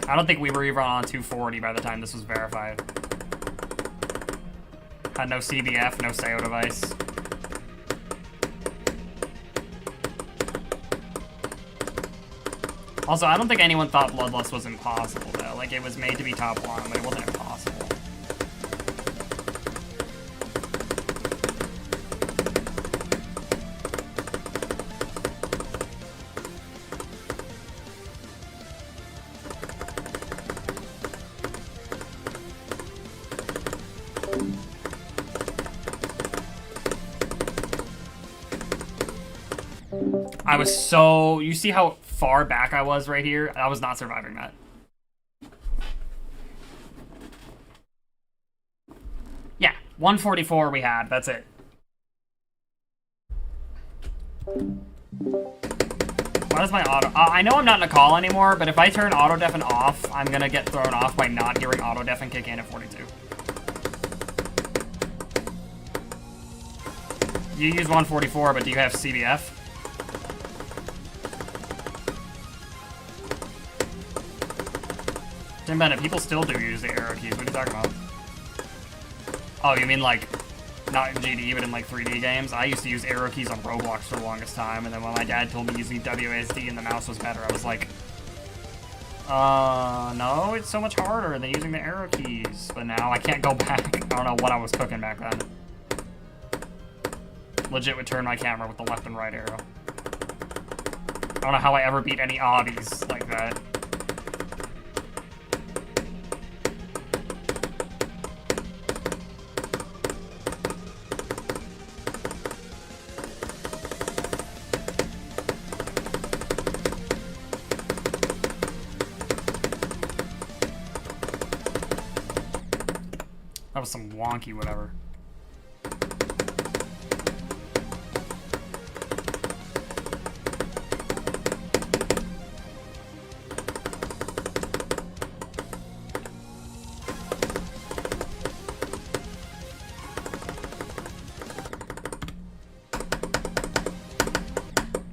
I don't think we were even on 240 by the time this was verified. Had no CBF, no SEO device. Also, I don't think anyone thought Bloodlust was impossible, though. Like, it was made to be top 1, but it wasn't impossible. I was so... You see how far back I was right here? I was not surviving that. Yeah, 144 we had. That's it. Why does my auto... I know I'm not in a call anymore, but if I turn auto deafen off, I'm gonna get thrown off by not hearing auto deafen kick in at 42. You use 144, but do you have CBF? Tim Bennett, people still do use the arrow keys. What are you talking about? Oh, you mean like, not in GD, but in like 3D games? I used to use arrow keys on Roblox for the longest time, and then when my dad told me using WASD and the mouse was better, I was like, no, it's so much harder than using the arrow keys. But now I can't go back. I don't know what I was cooking back then. Legit would turn my camera with the left and right arrow. don't know how I ever beat any obbies like that. That was some wonky whatever.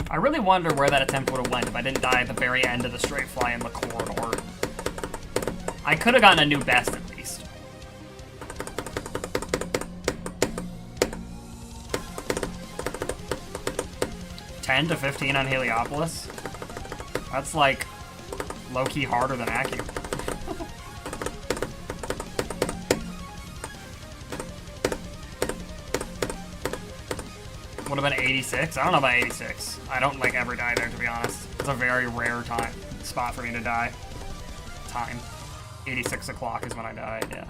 I really wonder where that attempt would have went if I didn't die at the very end of the straight fly in the corridor. I could have gotten a new best at least. $10 to $15 on Heliopolis? That's like low-key harder than Acu. Would have been 86? I don't know about 86. I don't like ever die there, to be honest. It's a very rare spot for me to die. 86 o'clock is when I die, yeah.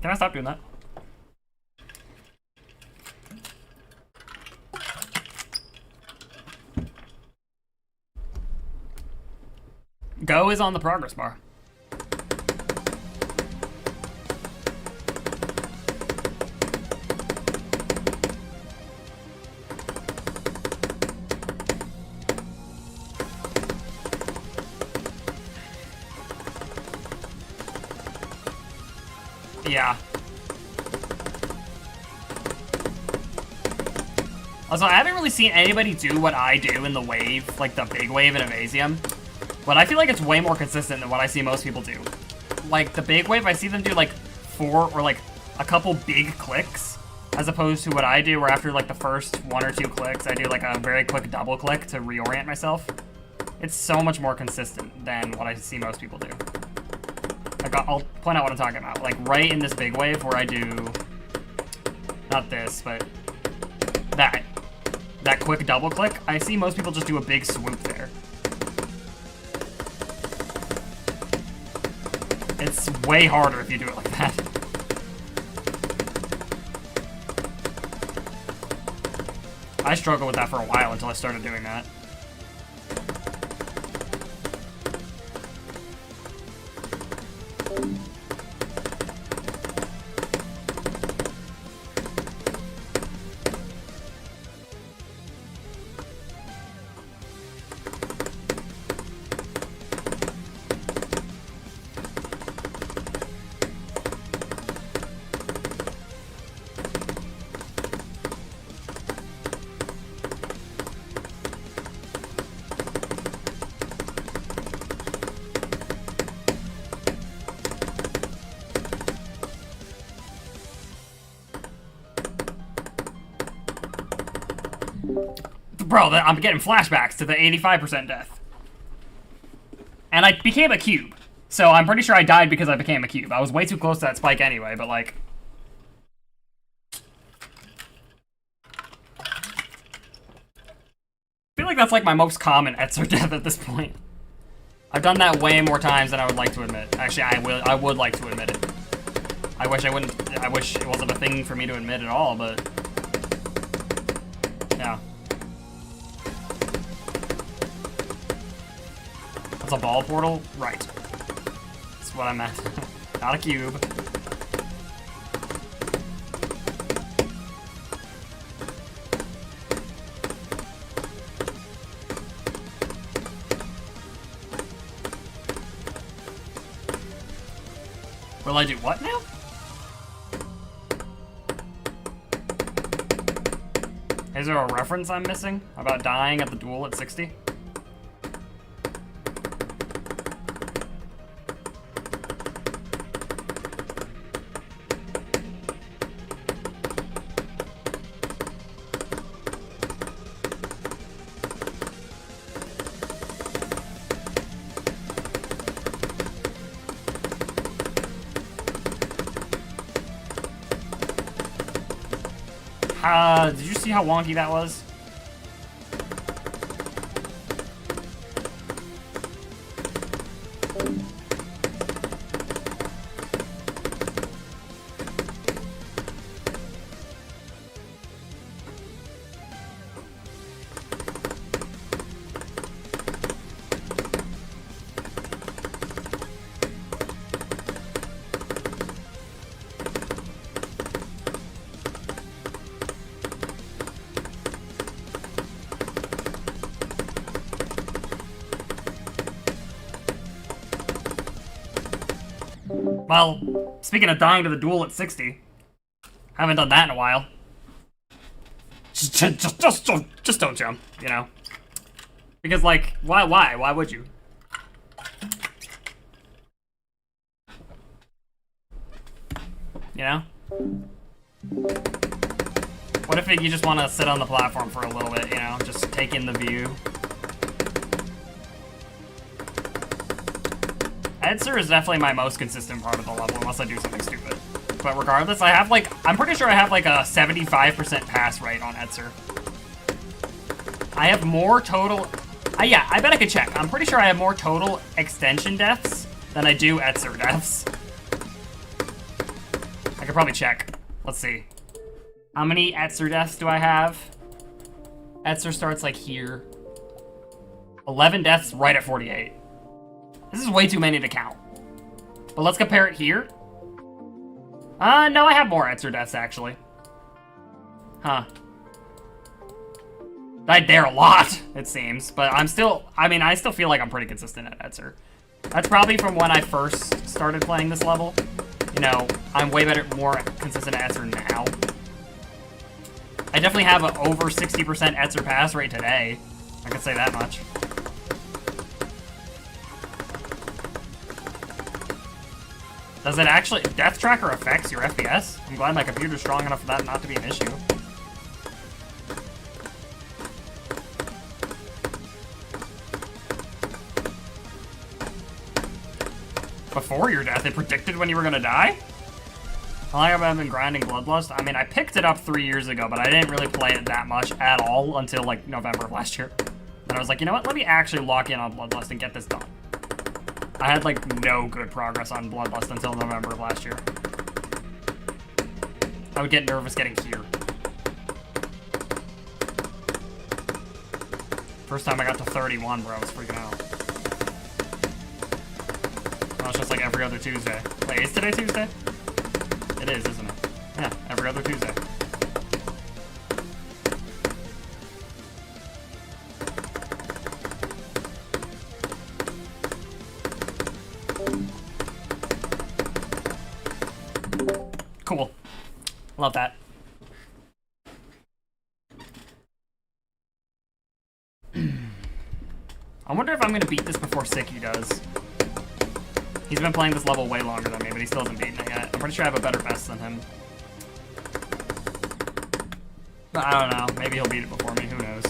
Can I stop doing that? Go is on the progress bar. Yeah. Also, I haven't really seen anybody do what I do in the wave, like the big wave in Evasium. But I feel like it's way more consistent than what I see most people do. Like, the big wave, I see them do like 4 or like a couple big clicks, as opposed to what I do, where after like the first 1 or 2 clicks, I do like a very quick double click to reorient myself. It's so much more consistent than what I see most people do. I'll point out what I'm talking about. Like, right in this big wave where I do, not this, but that quick double click, I see most people just do a big swoop there. It's way harder if you do it like that. I struggled with that for a while until I started doing that. Bro, I'm getting flashbacks to the 85% death. And I became a cube. So I'm pretty sure I died because I became a cube. I was way too close to that spike anyway, but like... I feel like that's like my most common Etzer death at this point. I've done that way more times than I would like to admit. Actually, I would like to admit it. I wish it wasn't a thing for me to admit at all, but... yeah. That's a ball portal? Right. That's what I meant. Not a cube. Will I do what now? Is there a reference I'm missing about dying at the duel at 60? Did you see how wonky that was? Well, speaking of dying to the duel at 60, haven't done that in a while. Just don't jump, you know? Because, like, why would you? You know? What if you just want to sit on the platform for a little bit, you know? Just take in the view. Edser is definitely my most consistent part of the level, unless I do something stupid. But regardless, I have like, I'm pretty sure I have like a 75% pass rate on Edser. I have more total, yeah, I bet I could check. I'm pretty sure I have more total extension deaths than I do Edser deaths. I could probably check. Let's see. How many Edser deaths do I have? Edser starts like here. 11 deaths right at 48. This is way too many to count. But let's compare it here. No, I have more Edser deaths, actually. Huh. Died there a lot, it seems. But I'm still, I mean, I still feel like I'm pretty consistent at Edser. That's probably from when I first started playing this level. You know, I'm way better, more consistent at Edser now. I definitely have an over 60% Edser pass rate today. I can say that much. Does it actually... Death Tracker affects your FPS? I'm glad my computer's strong enough for that not to be an issue. Before your death, it predicted when you were gonna die? How long have I been grinding Bloodlust? I mean, I picked it up 3 years ago, but I didn't really play it that much at all until, like, November of last year. And I was like, you know what? Let me actually lock in on Bloodlust and get this done. I had, like, no good progress on Bloodlust until November of last year. I would get nervous getting here. First time I got to 31, bro, I was freaking out. Oh, it's just like every other Tuesday. Wait, is today Tuesday? It is, isn't it? Yeah, every other Tuesday. Cool. Love that. I wonder if I'm gonna beat this before Sicky does. He's been playing this level way longer than me, but he still hasn't beaten it yet. I'm pretty sure I have a better best than him. But I don't know. Maybe he'll beat it before me. Who knows?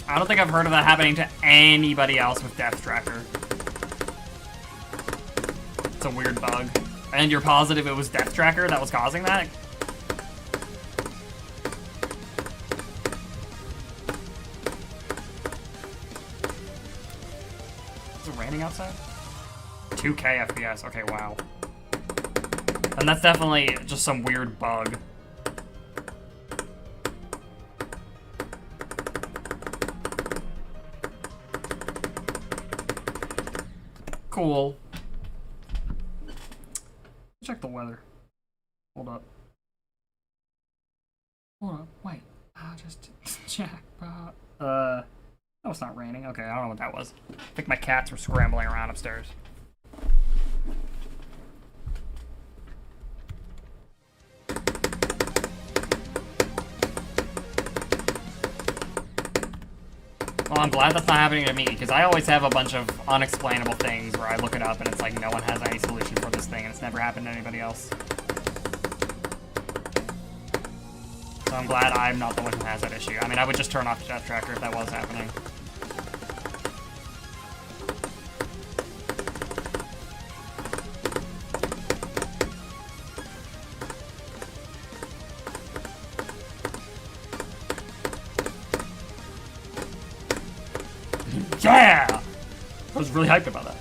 I don't think I've heard of that happening to anybody else with Death Tracker. It's a weird bug. And you're positive it was Death Tracker that was causing that? Is it raining outside? 2K FPS. Okay, wow. And that's definitely just some weird bug. Cool. Check the weather. Hold up. Hold up. Wait. I'll just check. Oh, it's not raining. Okay, I don't know what that was. I think my cats were scrambling around upstairs. Well, I'm glad that's not happening to me, because I always have a bunch of unexplainable things where I look it up and it's like no one has any solution for this thing and it's never happened to anybody else. So I'm glad I'm not the one who has that issue. I mean, I would just turn off the death tracker if that was happening. Yeah! I was really hyped about that.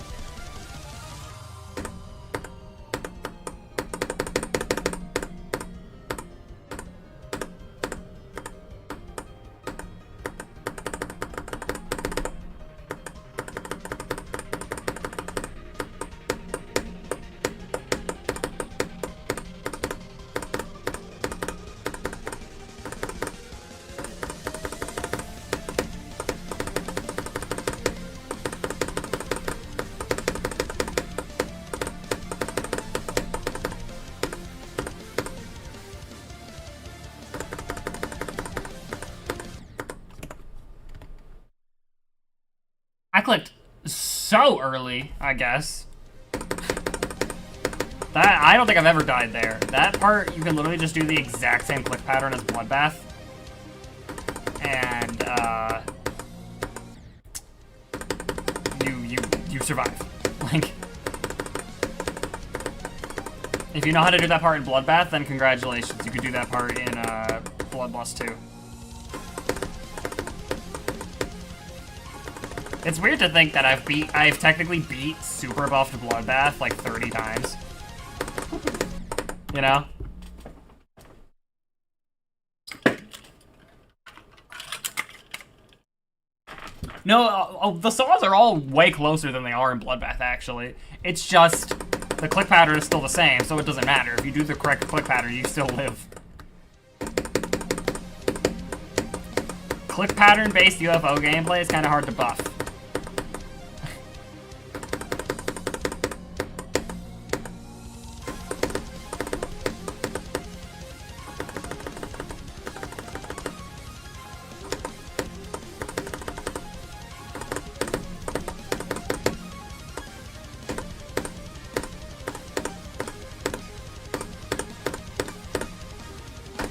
I clicked so early, I guess. That, I don't think I've ever died there. That part, you can literally just do the exact same click pattern as Bloodbath. And, you survive. Like, if you know how to do that part in Bloodbath, then congratulations. You could do that part in, Bloodlust too. It's weird to think that I've technically beat super buffed Bloodbath like 30 times. You know? No, the saws are all way closer than they are in Bloodbath, actually. It's just, the click pattern is still the same, so it doesn't matter. If you do the correct click pattern, you still live. Click pattern-based UFO gameplay is kind of hard to buff.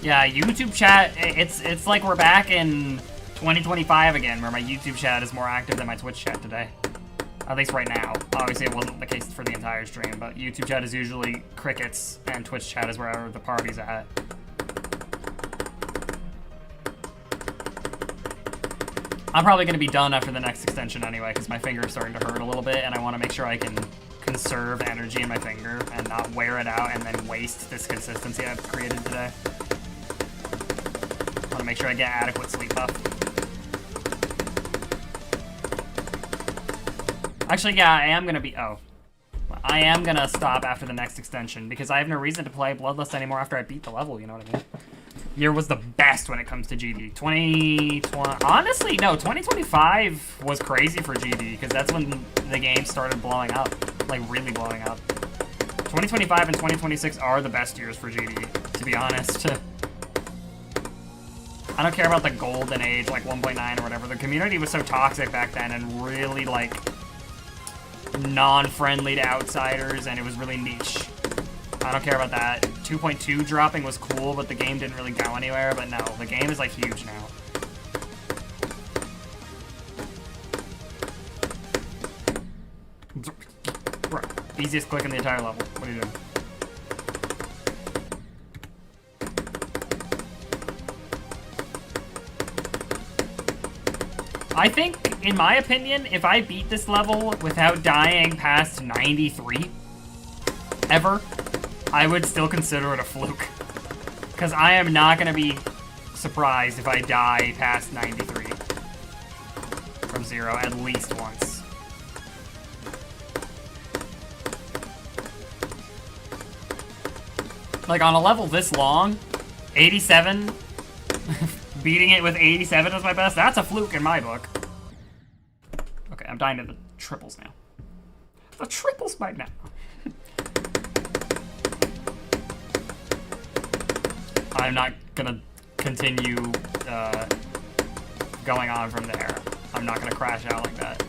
Yeah, YouTube chat, it's like we're back in 2025 again, where my YouTube chat is more active than my Twitch chat today. At least right now. Obviously, it wasn't the case for the entire stream, but YouTube chat is usually crickets, and Twitch chat is wherever the party's at. I'm probably going to be done after the next extension anyway, because my finger is starting to hurt a little bit, and I want to make sure I can conserve energy in my finger and not wear it out and then waste this consistency I've created today. I want to make sure I get adequate sleep buff. Actually, yeah, I am going to be... Oh. I am going to stop after the next extension, because I have no reason to play Bloodlust anymore after I beat the level, you know what I mean? Year was the best when it comes to GD. 2020... Honestly, no, 2025 was crazy for GD, because that's when the game started blowing up. Like, really blowing up. 2025 and 2026 are the best years for GD, to be honest. I don't care about the golden age, like 1.9 or whatever. The community was so toxic back then and really, like, non-friendly to outsiders, and it was really niche. I don't care about that. 2.2 dropping was cool, but the game didn't really go anywhere. But no, the game is, like, huge now. Bro, easiest click in the entire level. What are you doing? I think, in my opinion, if I beat this level without dying past 93, ever, I would still consider it a fluke. Because I am not going to be surprised if I die past 93 from 0 at least once. Like, on a level this long, 87... Beating it with 87 as my best? That's a fluke in my book. Okay, I'm dying to the triples now. The triples by now. I'm not gonna continue going on from there. I'm not gonna crash out like that.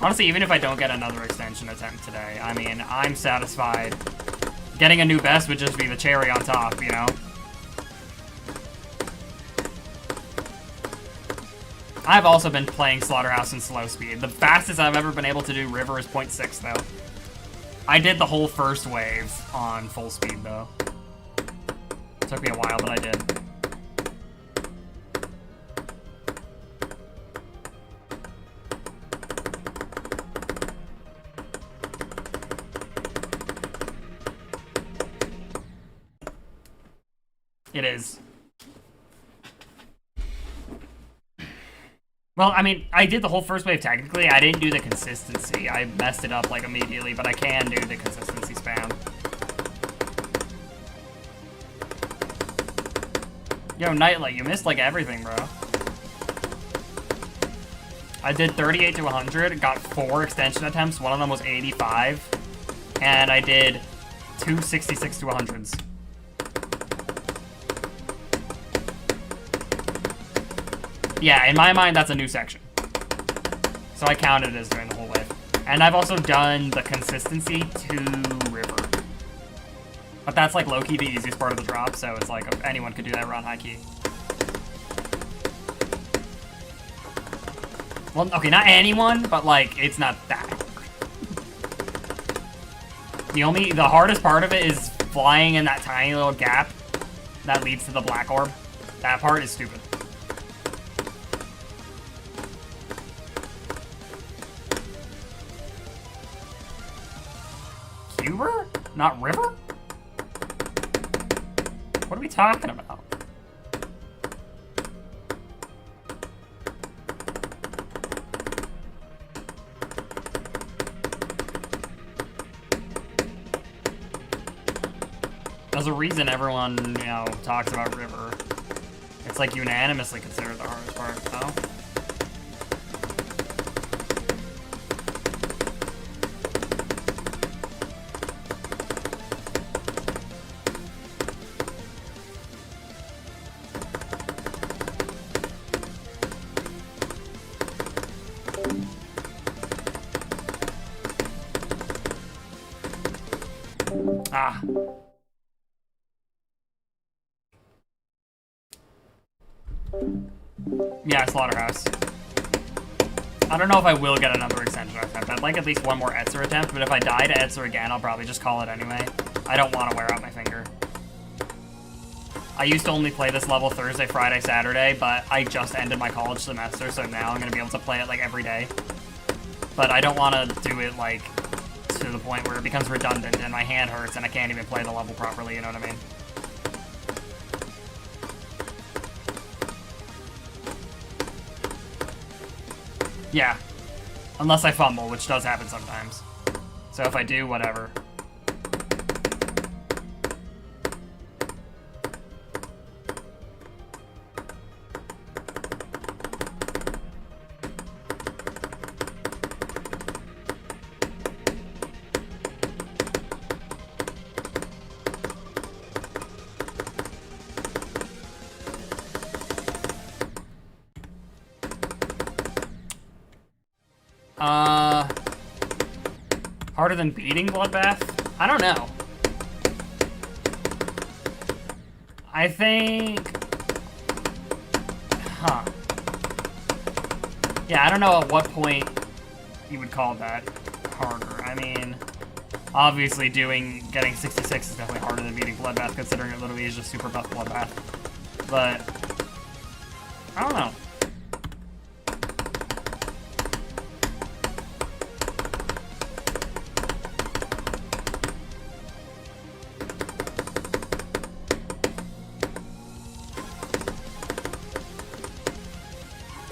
Honestly, even if I don't get another extension attempt today, I mean, I'm satisfied. Getting a new best would just be the cherry on top, you know? I've also been playing Slaughterhouse in slow speed. The fastest I've ever been able to do River is 0.6, though. I did the whole first wave on full speed, though. It took me a while, but I did. It is. Well, I mean, I did the whole first wave technically. I didn't do the consistency. I messed it up, like, immediately, but I can do the consistency spam. Yo, Nightlight, you missed, like, everything, bro. I did 38 to 100, got 4 extension attempts. One of them was 85. And I did 2 66 to 100s. Yeah, in my mind, that's a new section. So I counted it as during the whole wave. And I've also done the consistency to River. But that's like low-key the easiest part of the drop, so it's like anyone could do that around high key. Well, okay, not anyone, but like, it's not that hard. The hardest part of it is flying in that tiny little gap that leads to the black orb. That part is stupid. Cuber? Not River? What are we talking about? There's a reason everyone, you know, talks about River. It's like unanimously considered the hardest part, no? Ah. Yeah, Slaughterhouse. I don't know if I will get another extension attempt. I'd like at least one more Etzer attempt, but if I die to Etzer again, I'll probably just call it anyway. I don't want to wear out my finger. I used to only play this level Thursday, Friday, Saturday, but I just ended my college semester, so now I'm going to be able to play it, like, every day. But I don't want to do it, like, to the point where it becomes redundant and my hand hurts and I can't even play the level properly, you know what I mean? Yeah. Unless I fumble, which does happen sometimes. So if I do, whatever. Harder than beating Bloodbath? I don't know. I think... Huh. Yeah, I don't know at what point you would call that harder. I mean, obviously getting 66 is definitely harder than beating Bloodbath, considering it literally is just super buff Bloodbath. But, I don't know.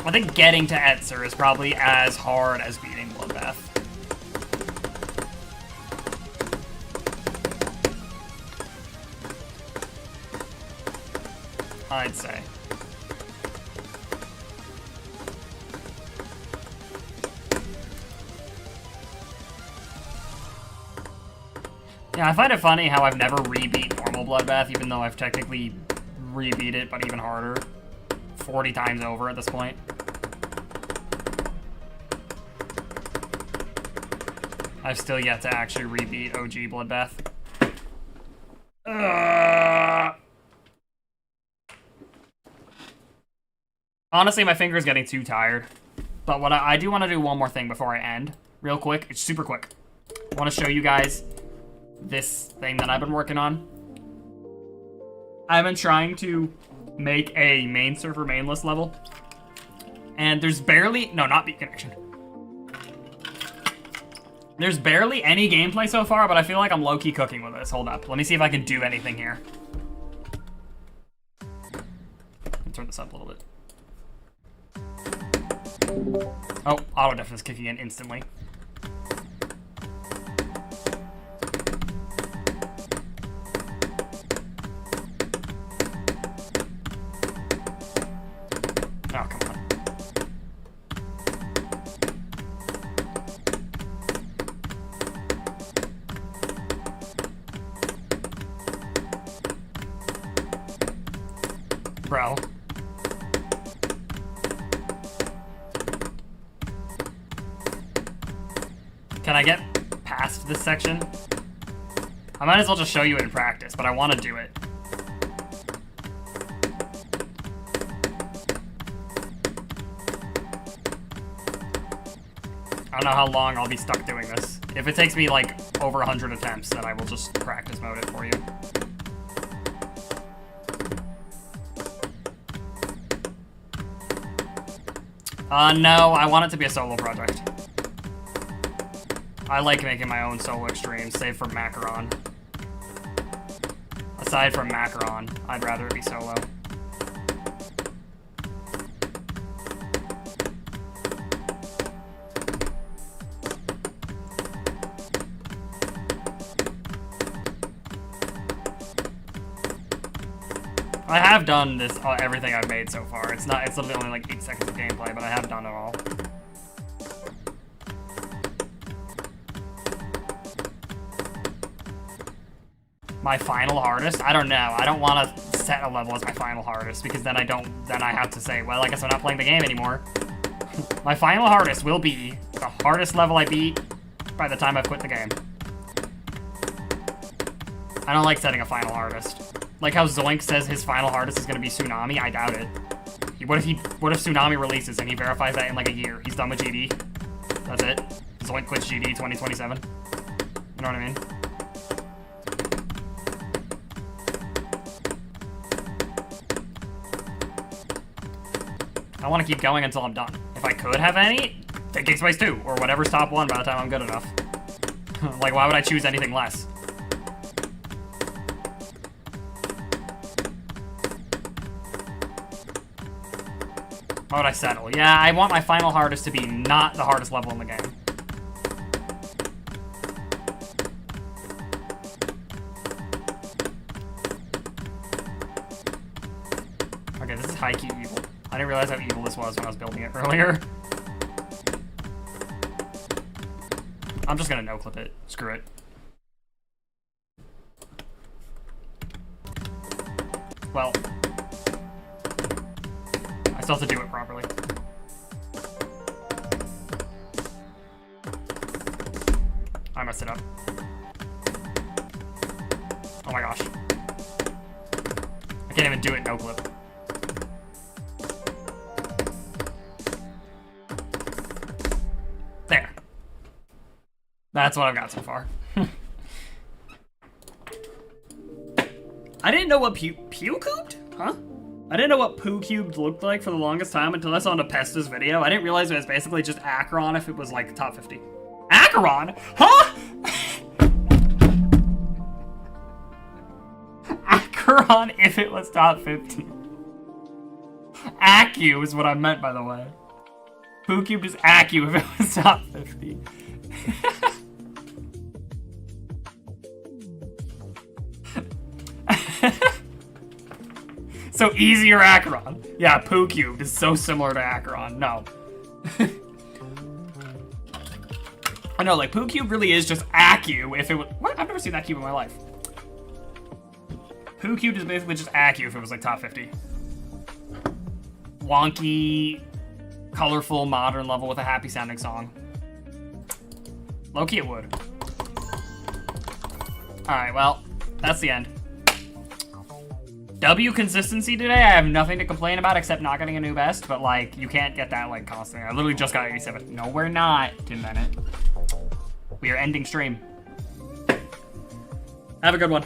I think getting to Etzer is probably as hard as beating Bloodbath. I'd say. Yeah, I find it funny how I've never re-beat normal Bloodbath, even though I've technically re-beat it, but even harder. 40 times over at this point. I've still yet to actually rebeat OG Bloodbath. Honestly, my finger's getting too tired. But what I do want to do one more thing before I end. Real quick. It's super quick. I want to show you guys this thing that I've been working on. I've been trying to make a main server mainless level. And there's barely... No, not beat connection. There's barely any gameplay so far, but I feel like I'm low-key cooking with this. Hold up. Let me see if I can do anything here. Let me turn this up a little bit. Oh, auto def is kicking in instantly. Oh, come on. Bro. Can I get past this section? I might as well just show you it in practice, but I want to do it. I don't know how long I'll be stuck doing this. If it takes me like over 100 attempts, then I will just practice mode it for you. No, I want it to be a solo project. I like making my own solo extremes, save for Macaron. Aside from Macaron, I'd rather it be solo. I have done this, everything I've made so far. It's literally only like 8 seconds of gameplay, but I have done it all. My final hardest? I don't know. I don't want to set a level as my final hardest because then I have to say, well, I guess I'm not playing the game anymore. My final hardest will be the hardest level I beat by the time I've quit the game. I don't like setting a final hardest. Like how Zoink says his final hardest is going to be Tsunami. I doubt it. What if Tsunami releases and he verifies that in like a year? He's done with GD. That's it. Zoink quits GD 2027. You know what I mean? I want to keep going until I'm done. If I could have any, take Gig Space 2 or whatever's top 1 by the time I'm good enough. Like, why would I choose anything less? Why would I settle? Yeah, I want my final hardest to be not the hardest level in the game. Okay, this is high-key evil. I didn't realize how evil this was when I was building it earlier. I'm just gonna no-clip it. Screw it. Well, I still have to do it properly. I messed it up. Oh my gosh. I can't even do it no-clip. There. That's what I've got so far. I didn't know what pew cubed? Huh? I didn't know what poo cubed looked like for the longest time until I saw Nepesta's video. I didn't realize it was basically just Acheron if it was like top 50. Acheron? Huh? Acheron if it was top 50. Acu is what I meant, by the way. Poo cubed is Acu if it was top 50. So easier Acheron. Yeah, Poo Cubed is so similar to Acheron. No. I know, like, Poo Cubed really is just Acu if it was... What? I've never seen that cube in my life. Poo Cubed is basically just Acu if it was, like, top 50. Wonky, colorful, modern level with a happy-sounding song. Low-key it would. Alright, well, that's the end. W consistency today, I have nothing to complain about except not getting a new best, but like, you can't get that like constantly. I literally just got 87. No, we're not, Tim Bennett. We are ending stream. Have a good one.